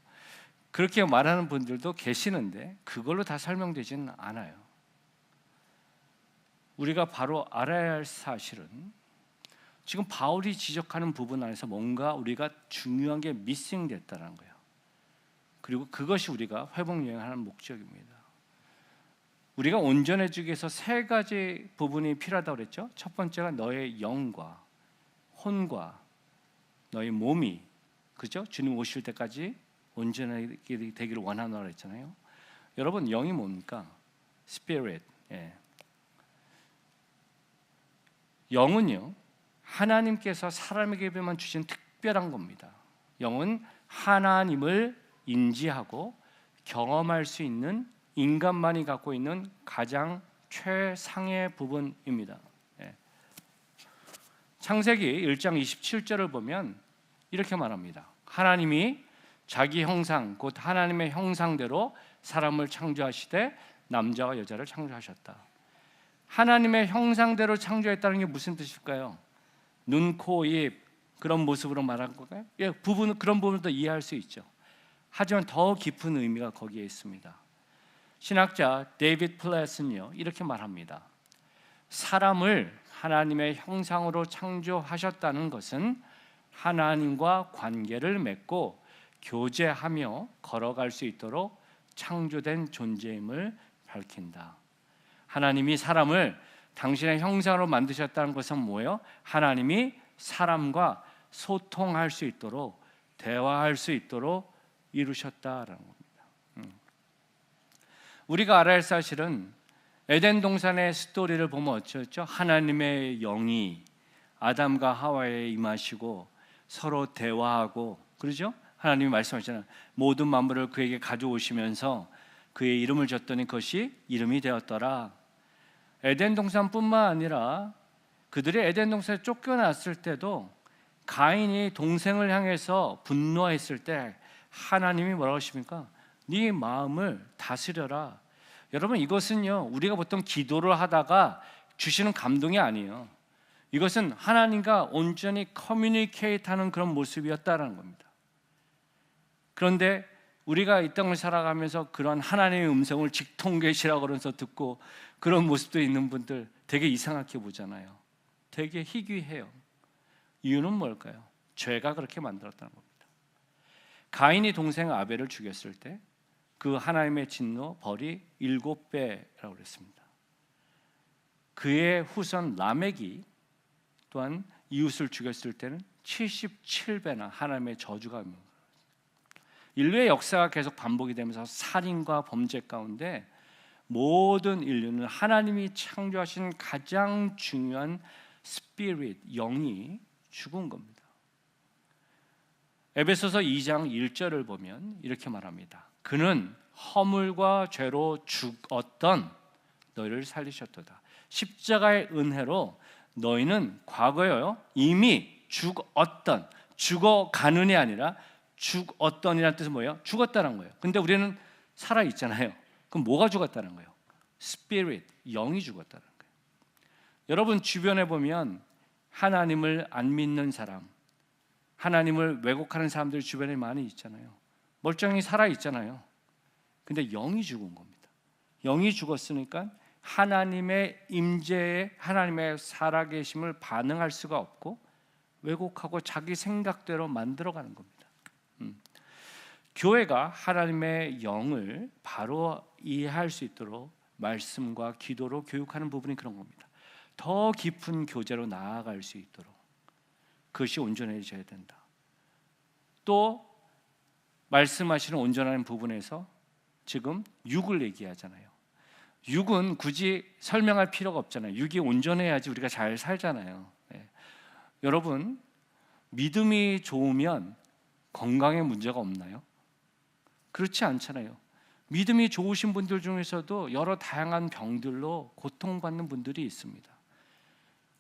그렇게 말하는 분들도 계시는데 그걸로 다 설명되지는 않아요. 우리가 바로 알아야 할 사실은 지금 바울이 지적하는 부분 안에서 뭔가 우리가 중요한 게 미싱됐다는 거예요. 그리고 그것이 우리가 회복 여행하는 목적입니다. 우리가 온전해지기 위해서 세 가지 부분이 필요하다고 그랬죠. 첫 번째가 너의 영과 혼과 너의 몸이, 그죠? 주님 오실 때까지 온전하게 되기를 원하노라 했잖아요. 여러분, 영이 뭡니까? Spirit. 영은요, 하나님께서 사람에게만 주신 특별한 겁니다. 영은 하나님을 인지하고 경험할 수 있는 인간만이 갖고 있는 가장 최상의 부분입니다. 창세기 1장 27절을 보면 이렇게 말합니다. 하나님이 자기 형상, 곧 하나님의 형상대로 사람을 창조하시되 남자와 여자를 창조하셨다. 하나님의 형상대로 창조했다는 게 무슨 뜻일까요? 눈, 코, 입 그런 모습으로 말한 건가요? 그런 부분도 이해할 수 있죠. 하지만 더 깊은 의미가 거기에 있습니다. 신학자 데이비드 플랫은요 이렇게 말합니다. 사람을 하나님의 형상으로 창조하셨다는 것은 하나님과 관계를 맺고 교제하며 걸어갈 수 있도록 창조된 존재임을 밝힌다. 하나님이 사람을 당신의 형상으로 만드셨다는 것은 뭐예요? 하나님이 사람과 소통할 수 있도록, 대화할 수 있도록 이루셨다라는 겁니다. 우리가 알아야 할 사실은 에덴 동산의 스토리를 보면 어쩌죠? 하나님의 영이 아담과 하와에 임하시고 서로 대화하고, 그러죠? 하나님이 말씀하시잖아요. 모든 만물을 그에게 가져오시면서 그의 이름을 줬더니 그것이 이름이 되었더라. 에덴 동산뿐만 아니라 그들이 에덴 동산에 쫓겨났을 때도 가인이 동생을 향해서 분노했을 때 하나님이 뭐라고 하십니까? 네 마음을 다스려라. 여러분, 이것은요 우리가 보통 기도를 하다가 주시는 감동이 아니에요. 이것은 하나님과 온전히 커뮤니케이트하는 그런 모습이었다라는 겁니다. 그런데 우리가 이 땅을 살아가면서 그런 하나님의 음성을 직통계시라고 그러면서 듣고 그런 모습도 있는 분들 되게 이상하게 보잖아요. 되게 희귀해요. 이유는 뭘까요? 죄가 그렇게 만들었다는 겁니다. 가인이 동생 아벨을 죽였을 때 그 하나님의 진노 벌이 7배라고 그랬습니다. 그의 후손 라멕이 또한 이웃을 죽였을 때는 77배나 하나님의 저주가 있는 거예요. 인류의 역사가 계속 반복이 되면서 살인과 범죄 가운데 모든 인류는 하나님이 창조하신 가장 중요한 스피릿, 영이 죽은 겁니다. 에베소서 2장 1절을 보면 이렇게 말합니다. 그는 허물과 죄로 죽었던 너희를 살리셨도다. 십자가의 은혜로 너희는 과거에요 이미 죽었던, 죽어가는이 아니라 죽었던이라는 뜻은 뭐예요? 죽었다는 거예요. 근데 우리는 살아 있잖아요. 그럼 뭐가 죽었다는 거예요? 스피릿, 영이 죽었다는 거예요. 여러분 주변에 보면 하나님을 안 믿는 사람, 하나님을 왜곡하는 사람들 주변에 많이 있잖아요. 멀쩡히 살아 있잖아요. 근데 영이 죽은 겁니다. 영이 죽었으니까 하나님의 임재에, 하나님의 살아계심을 반응할 수가 없고 왜곡하고 자기 생각대로 만들어가는 겁니다. 교회가 하나님의 영을 바로 이해할 수 있도록 말씀과 기도로 교육하는 부분이 그런 겁니다. 더 깊은 교제로 나아갈 수 있도록 그것이 온전해져야 된다. 또 말씀하시는 온전한 부분에서 지금 육을 얘기하잖아요. 육은 굳이 설명할 필요가 없잖아요. 육이 온전해야지 우리가 잘 살잖아요. 여러분 믿음이 좋으면 건강에 문제가 없나요? 그렇지 않잖아요. 믿음이 좋으신 분들 중에서도 여러 다양한 병들로 고통받는 분들이 있습니다.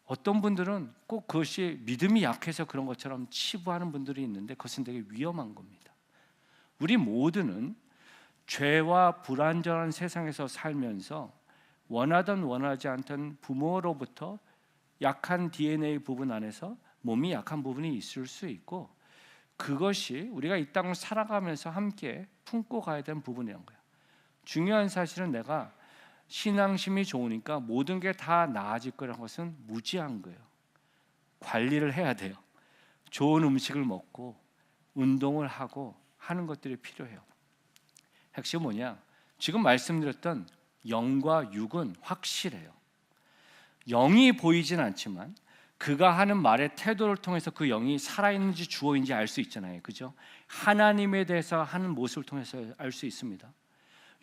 어떤 분들은 꼭 그것이 믿음이 약해서 그런 것처럼 치부하는 분들이 있는데 그것은 되게 위험한 겁니다. 우리 모두는 죄와 불안전한 세상에서 살면서 원하든 원하지 않든 부모로부터 약한 DNA 부분 안에서 몸이 약한 부분이 있을 수 있고, 그것이 우리가 이 땅을 살아가면서 함께 품고 가야 되는 부분이란 거예요. 중요한 사실은 내가 신앙심이 좋으니까 모든 게 다 나아질 거라는 것은 무지한 거예요. 관리를 해야 돼요. 좋은 음식을 먹고 운동을 하고 하는 것들이 필요해요. 핵심은 뭐냐? 지금 말씀드렸던 영과 육은 확실해요. 영이 보이진 않지만 그가 하는 말의 태도를 통해서 그 영이 살아있는지 죽어있는지 알 수 있잖아요. 그죠? 하나님에 대해서 하는 모습을 통해서 알 수 있습니다.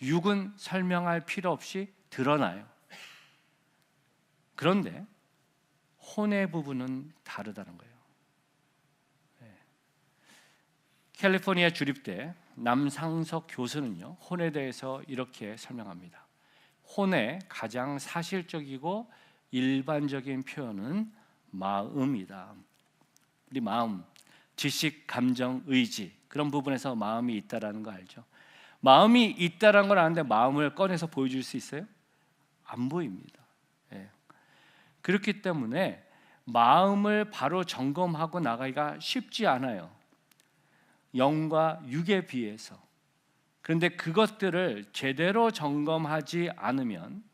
육은 설명할 필요 없이 드러나요. 그런데 혼의 부분은 다르다는 거예요. 캘리포니아 주립대 남상석 교수는요, 혼에 대해서 이렇게 설명합니다. 혼의 가장 사실적이고 일반적인 표현은 마음이다. 우리 마음, 지식, 감정, 의지, 그런 부분에서 마음이 있다라는 거 알죠? 마음이 있다라는 걸 아는데 마음을 꺼내서 보여줄 수 있어요? 안 보입니다. 그렇기 때문에 마음을 바로 점검하고 나가기가 쉽지 않아요. 영과 육에 비해서. 그런데 그것들을 제대로 점검하지 않으면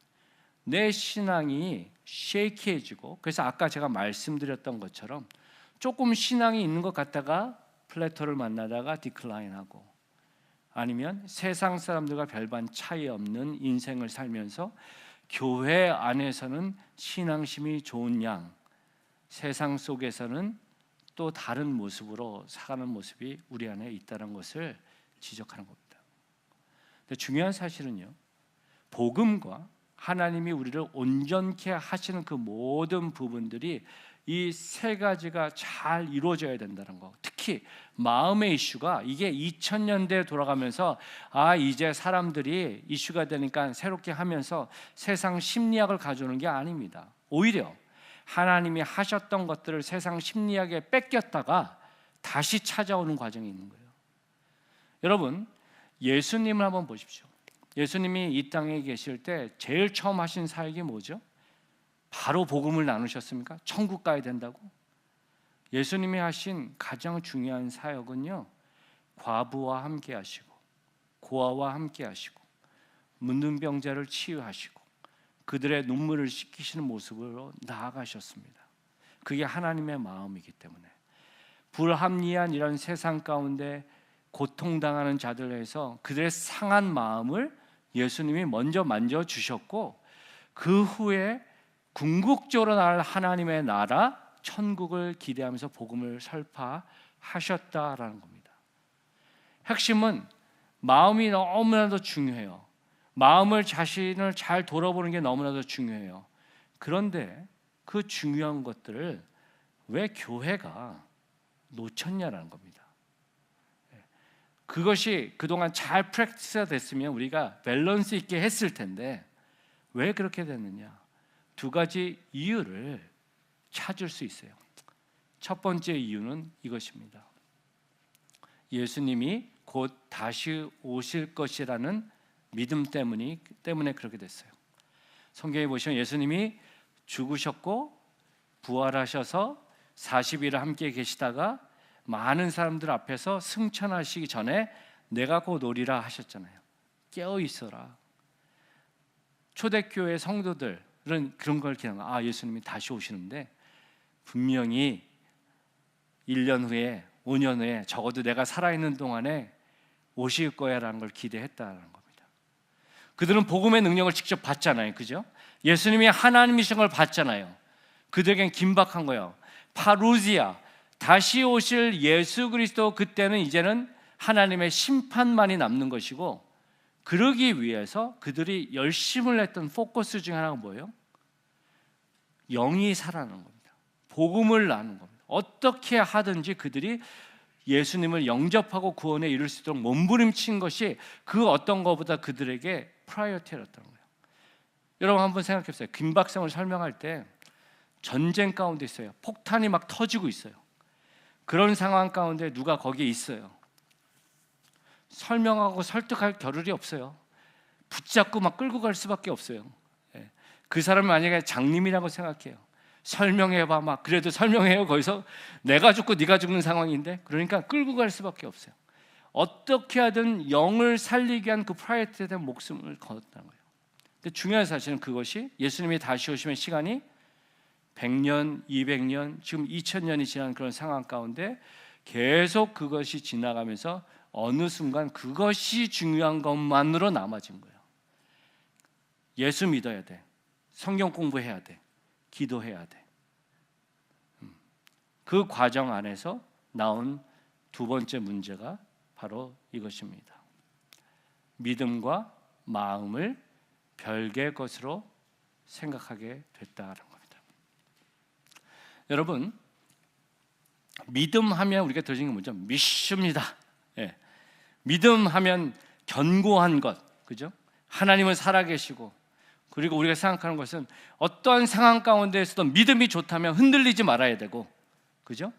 내 신앙이 쉐이키해지고, 그래서 아까 제가 말씀드렸던 것처럼 조금 신앙이 있는 것 같다가 플래터를 만나다가 디클라인하고, 아니면 세상 사람들과 별반 차이 없는 인생을 살면서 교회 안에서는 신앙심이 좋은 양, 세상 속에서는 또 다른 모습으로 살아가는 모습이 우리 안에 있다는 것을 지적하는 겁니다. 근데 중요한 사실은요, 복음과 하나님이 우리를 온전케 하시는 그 모든 부분들이 이 세 가지가 잘 이루어져야 된다는 거. 특히 마음의 이슈가 이게 2000년대에 돌아가면서 이제 사람들이 이슈가 되니까 새롭게 하면서 세상 심리학을 가져오는 게 아닙니다. 오히려 하나님이 하셨던 것들을 세상 심리학에 뺏겼다가 다시 찾아오는 과정이 있는 거예요. 여러분, 예수님을 한번 보십시오. 예수님이 이 땅에 계실 때 제일 처음 하신 사역이 뭐죠? 바로 복음을 나누셨습니까? 천국 가야 된다고? 예수님이 하신 가장 중요한 사역은요, 과부와 함께 하시고 고아와 함께 하시고 문둥병자를 치유하시고 그들의 눈물을 씻기시는 모습으로 나아가셨습니다. 그게 하나님의 마음이기 때문에 불합리한 이런 세상 가운데 고통당하는 자들에서 그들의 상한 마음을 예수님이 먼저 만져주셨고, 그 후에 궁극적으로 나갈 하나님의 나라 천국을 기대하면서 복음을 설파하셨다라는 겁니다. 핵심은 마음이 너무나도 중요해요. 마음을 자신을 잘 돌아보는 게 너무나도 중요해요. 그런데 그 중요한 것들을 왜 교회가 놓쳤냐라는 겁니다. 그것이 그동안 잘 프랙티스가 됐으면 우리가 밸런스 있게 했을 텐데 왜 그렇게 됐느냐? 두 가지 이유를 찾을 수 있어요. 첫 번째 이유는 이것입니다. 예수님이 곧 다시 오실 것이라는 믿음 때문에 그렇게 됐어요. 성경에 보시면 예수님이 죽으셨고 부활하셔서 40일을 함께 계시다가 많은 사람들 앞에서 승천하시기 전에 내가 곧 오리라 하셨잖아요. 깨어 있어라. 초대교회 성도들은 그런 걸 기다려. 예수님이 다시 오시는데 분명히 1년 후에 5년 후에 적어도 내가 살아있는 동안에 오실 거야라는 걸 기대했다는 겁니다. 그들은 복음의 능력을 직접 봤잖아요. 그죠? 예수님이 하나님이신 걸 봤잖아요. 그들에겐 긴박한 거예요. 파루지아, 다시 오실 예수 그리스도, 그때는 이제는 하나님의 심판만이 남는 것이고, 그러기 위해서 그들이 열심을 했던 포커스 중에 하나가 뭐예요? 영이 살아나는 겁니다. 복음을 나누는 겁니다. 어떻게 하든지 그들이 예수님을 영접하고 구원에 이룰 수 있도록 몸부림친 것이 그 어떤 것보다 그들에게 프라이어티였던 거예요. 여러분 한번 생각해 보세요. 김박성을 설명할 때 전쟁 가운데 있어요. 폭탄이 막 터지고 있어요. 그런 상황 가운데 누가 거기에 있어요. 설명하고 설득할 겨를이 없어요. 붙잡고 막 끌고 갈 수밖에 없어요. 그 사람이 만약에 장님이라고 생각해요. 설명해봐. 막 그래도 설명해요. 거기서 내가 죽고 네가 죽는 상황인데, 그러니까 끌고 갈 수밖에 없어요. 어떻게 하든 영을 살리기 위한 그 프라이어티에 대한 목숨을 걸었다는 거예요. 근데 중요한 사실은 그것이 예수님이 다시 오시면 시간이 100년, 200년, 지금 2000년이 지난 그런 상황 가운데 계속 그것이 지나가면서 어느 순간 그것이 중요한 것만으로 남아진 거예요. 예수 믿어야 돼. 성경 공부해야 돼. 기도해야 돼. 그 과정 안에서 나온 두 번째 문제가 바로 이것입니다. 믿음과 마음을 별개의 것으로 생각하게 됐다는 겁니다. 여러분, 믿음하면 우리가 들으신 게 뭐죠? 믿습니다. 예. 믿음하면 견고한 것, 그죠? 하나님은 살아계시고, 그리고 우리가 생각하는 것은 어떠한 상황 가운데에서도 믿음이 좋다면 흔들리지 말아야 되고, 그죠?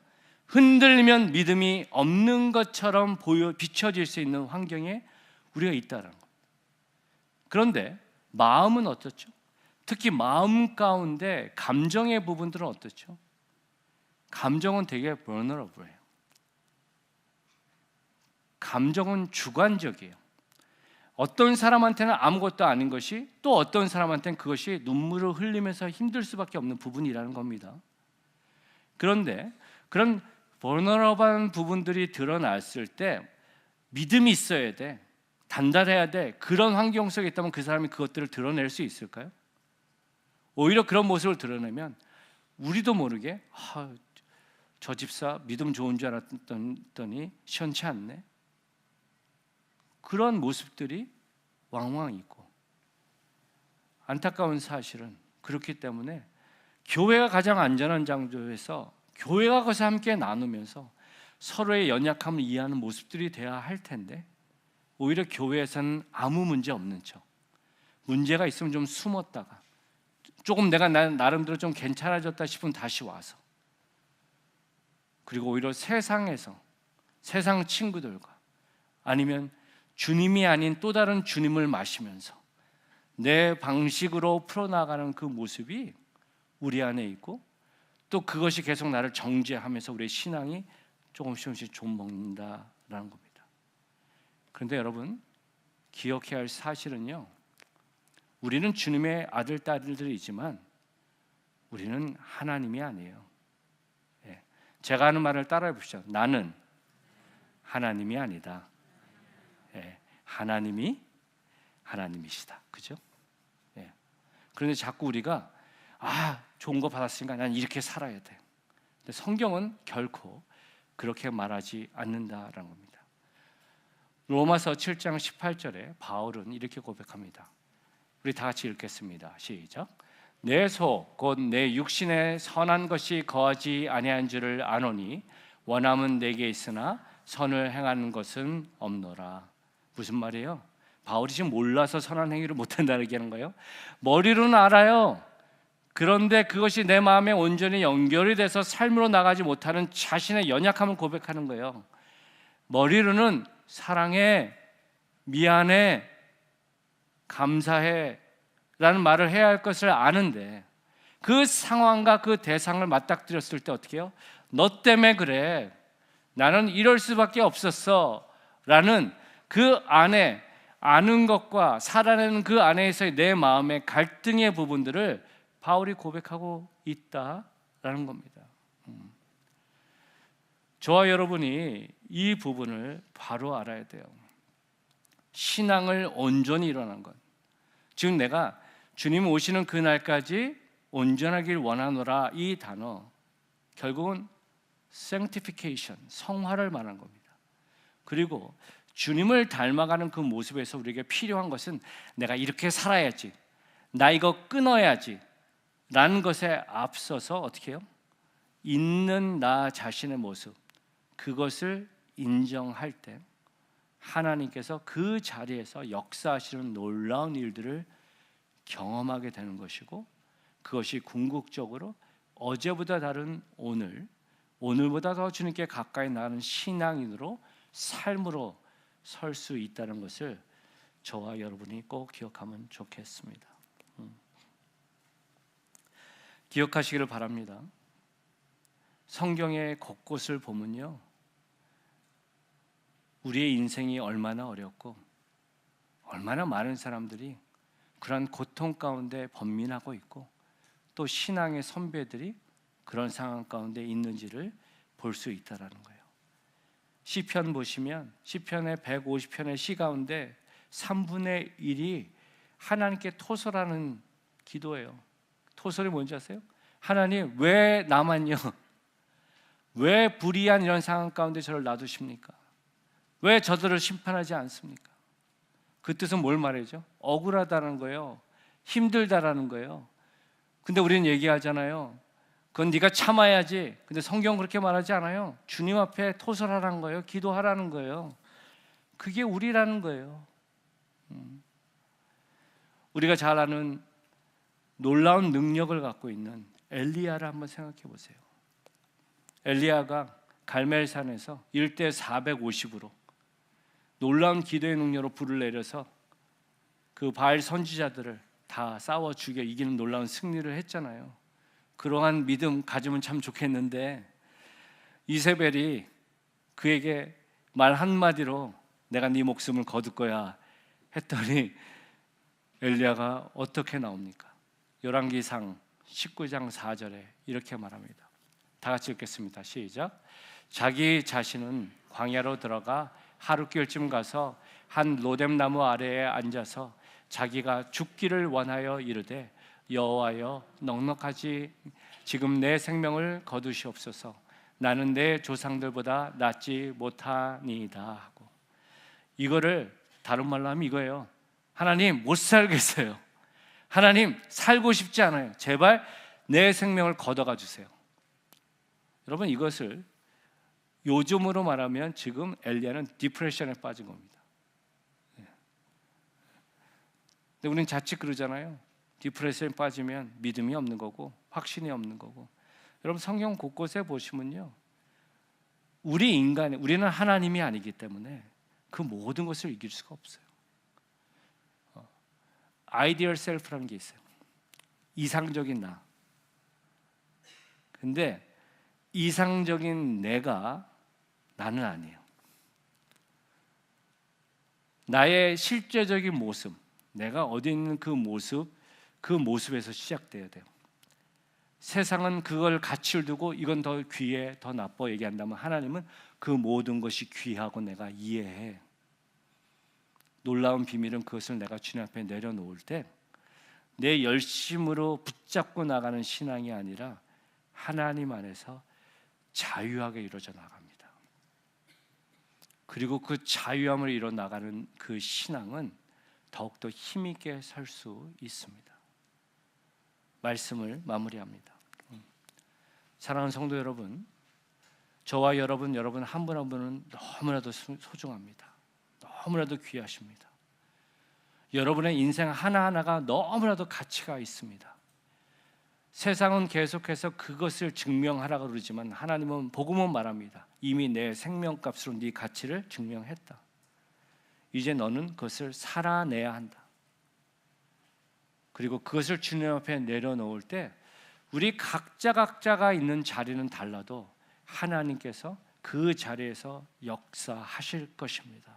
흔들리면 믿음이 없는 것처럼 비춰질 수 있는 환경에 우리가 있다는 것. 그런데 마음은 어떻죠? 특히 마음 가운데 감정의 부분들은 어떻죠? 감정은 되게 vulnerable해요. 감정은 주관적이에요. 어떤 사람한테는 아무것도 아닌 것이 또 어떤 사람한테는 그것이 눈물을 흘리면서 힘들 수밖에 없는 부분이라는 겁니다. 그런데 그런 vulnerable한 부분들이 드러났을 때 믿음이 있어야 돼. 단단해야 돼. 그런 환경 속에 있다면 그 사람이 그것들을 드러낼 수 있을까요? 오히려 그런 모습을 드러내면 우리도 모르게 저 집사 믿음 좋은 줄 알았더니 시원치 않네. 그런 모습들이 왕왕 있고, 안타까운 사실은 그렇기 때문에 교회가 가장 안전한 장소에서 교회가 것을 함께 나누면서 서로의 연약함을 이해하는 모습들이 돼야 할 텐데, 오히려 교회에서는 아무 문제 없는 척, 문제가 있으면 좀 숨었다가 조금 내가 나름대로 좀 괜찮아졌다 싶으면 다시 와서, 그리고 오히려 세상에서 세상 친구들과 아니면 주님이 아닌 또 다른 주님을 마시면서 내 방식으로 풀어나가는 그 모습이 우리 안에 있고, 또 그것이 계속 나를 정죄하면서 우리의 신앙이 조금씩 좀 먹는다라는 겁니다. 그런데 여러분, 기억해야 할 사실은요, 우리는 주님의 아들, 딸들이지만 우리는 하나님이 아니에요. 제가 하는 말을 따라해 보시죠. 나는 하나님이 아니다. 하나님이 하나님이시다. 그죠? 그런데 자꾸 우리가 좋은 거 받았으니까 난 이렇게 살아야 돼. 근데 성경은 결코 그렇게 말하지 않는다라는 겁니다. 로마서 7장 18절에 바울은 이렇게 고백합니다. 우리 다 같이 읽겠습니다. 시작. 내 속 곧 내 육신에 선한 것이 거하지 아니한 줄을 아노니 원함은 내게 있으나 선을 행하는 것은 없노라. 무슨 말이에요? 바울이 지금 몰라서 선한 행위를 못한다는 얘기하는 거예요? 머리로는 알아요. 그런데 그것이 내 마음에 온전히 연결이 돼서 삶으로 나가지 못하는 자신의 연약함을 고백하는 거예요. 머리로는 사랑해, 미안해, 감사해 라는 말을 해야 할 것을 아는데, 그 상황과 그 대상을 맞닥뜨렸을 때 어떻게 해요? 너 때문에 그래, 나는 이럴 수밖에 없었어 라는 그 안에 아는 것과 살아내는 그 안에서의 내 마음의 갈등의 부분들을 바울이 고백하고 있다라는 겁니다. 저와 여러분이 이 부분을 바로 알아야 돼요. 신앙을 온전히 일어난 것, 즉 내가 주님 오시는 그날까지 온전하길 원하노라, 이 단어 결국은 sanctification, 성화를 말하는 겁니다. 그리고 주님을 닮아가는 그 모습에서 우리에게 필요한 것은 내가 이렇게 살아야지, 나 이거 끊어야지 라는 것에 앞서서 어떻게 해요? 있는 나 자신의 모습, 그것을 인정할 때 하나님께서 그 자리에서 역사하시는 놀라운 일들을 경험하게 되는 것이고, 그것이 궁극적으로 어제보다 다른 오늘보다 더 주님께 가까이 나가는 신앙인으로 삶으로 설 수 있다는 것을 저와 여러분이 꼭 기억하면 좋겠습니다. 기억하시기를 바랍니다. 성경의 곳곳을 보면요, 우리의 인생이 얼마나 어렵고 얼마나 많은 사람들이 그런 고통 가운데 번민하고 있고, 또 신앙의 선배들이 그런 상황 가운데 있는지를 볼 수 있다라는 거예요. 시편 보시면 시편의 150편의 시 가운데 3분의 1이 하나님께 토설하는 기도예요. 토설이 뭔지 아세요? 하나님, 왜 나만요? 왜 불의한 이런 상황 가운데 저를 놔두십니까? 왜 저들을 심판하지 않습니까? 그 뜻은 뭘 말하죠? 억울하다는 거예요. 힘들다라는 거예요. 근데 우리는 얘기하잖아요. 그건 네가 참아야지. 근데 성경 그렇게 말하지 않아요. 주님 앞에 토설하라는 거예요. 기도하라는 거예요. 그게 우리라는 거예요. 우리가 잘 아는 놀라운 능력을 갖고 있는 엘리야를 한번 생각해 보세요. 엘리야가 갈멜산에서 1대 450으로 놀라운 기도의 능력으로 불을 내려서 그 바알 선지자들을 다 싸워 죽여 이기는 놀라운 승리를 했잖아요. 그러한 믿음 가지면 참 좋겠는데, 이세벨이 그에게 말 한마디로 내가 네 목숨을 거둘 거야 했더니 엘리야가 어떻게 나옵니까? 열왕기상 19장 4절에 이렇게 말합니다. 다 같이 읽겠습니다. 시작. 자기 자신은 광야로 들어가 하룻길쯤 가서 한 로뎀나무 아래에 앉아서 자기가 죽기를 원하여 이르되, 여호와여, 넉넉하지 지금 내 생명을 거두시옵소서. 나는 내 조상들보다 낫지 못하니이다 하고, 이거를 다른 말로 하면 이거예요. 하나님, 못 살겠어요. 하나님, 살고 싶지 않아요. 제발 내 생명을 걷어가 주세요. 여러분, 이것을 요즘으로 말하면 지금 엘리야는 디프레션에 빠진 겁니다. 근데 우리는 자칫 그러잖아요. 디프레션에 빠지면 믿음이 없는 거고 확신이 없는 거고. 여러분, 성경 곳곳에 보시면요, 우리는 하나님이 아니기 때문에 그 모든 것을 이길 수가 없어요. 아이디얼 셀프라는 게 있어요. 이상적인 나. 근데 이상적인 내가 나는 아니에요. 나의 실제적인 모습, 내가 어디 있는 그 모습에서 시작돼야 돼요. 세상은 그걸 가치를 두고 이건 더 귀해, 더 나빠 얘기한다면, 하나님은 그 모든 것이 귀하고 내가 이해해. 놀라운 비밀은 그것을 내가 주님 앞에 내려놓을 때 내 열심으로 붙잡고 나가는 신앙이 아니라 하나님 안에서 자유하게 이루어져 나갑니다. 그리고 그 자유함을 이뤄 나가는 그 신앙은 더욱더 힘있게 설 수 있습니다. 말씀을 마무리합니다. 사랑하는 성도 여러분, 저와 여러분 한 분 한 분은 너무나도 소중합니다. 너무나도 귀하십니다. 여러분의 인생 하나하나가 너무나도 가치가 있습니다. 세상은 계속해서 그것을 증명하라고 그러지만 하나님은 복음은 말합니다. 이미 내 생명값으로 네 가치를 증명했다. 이제 너는 그것을 살아내야 한다. 그리고 그것을 주님 앞에 내려놓을 때 우리 각자가 있는 자리는 달라도 하나님께서 그 자리에서 역사하실 것입니다.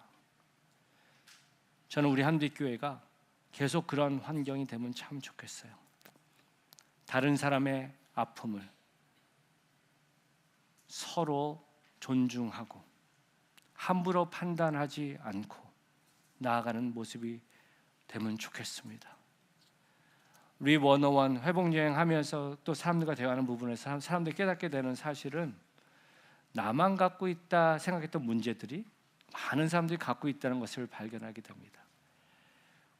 저는 우리 한빛교회가 계속 그런 환경이 되면 참 좋겠어요. 다른 사람의 아픔을 서로 존중하고 함부로 판단하지 않고 나아가는 모습이 되면 좋겠습니다. 우리 101 회복여행하면서 또 사람들과 대화하는 부분에서 사람들이 깨닫게 되는 사실은, 나만 갖고 있다 생각했던 문제들이 많은 사람들이 갖고 있다는 것을 발견하게 됩니다.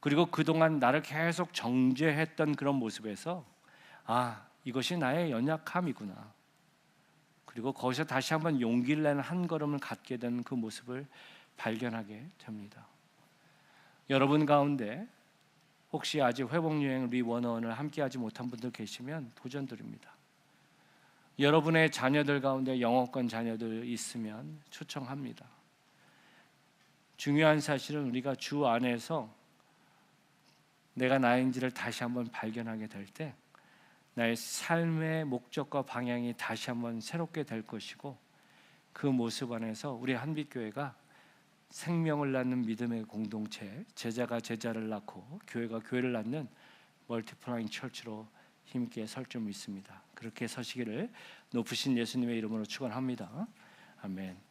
그리고 그동안 나를 계속 정죄했던 그런 모습에서 이것이 나의 연약함이구나. 그리고 거기서 다시 한번 용기를 내는 한 걸음을 갖게 되는 그 모습을 발견하게 됩니다. 여러분 가운데 혹시 아직 회복여행 리101을 함께하지 못한 분들 계시면 도전드립니다. 여러분의 자녀들 가운데 영어권 자녀들 있으면 초청합니다. 중요한 사실은 우리가 주 안에서 내가 나인지를 다시 한번 발견하게 될 때 나의 삶의 목적과 방향이 다시 한번 새롭게 될 것이고, 그 모습 안에서 우리 한빛교회가 생명을 낳는 믿음의 공동체, 제자가 제자를 낳고 교회가 교회를 낳는 멀티플라잉 처치로 힘있게 설 줄 믿습니다. 그렇게 서시기를 높으신 예수님의 이름으로 축원합니다. 아멘.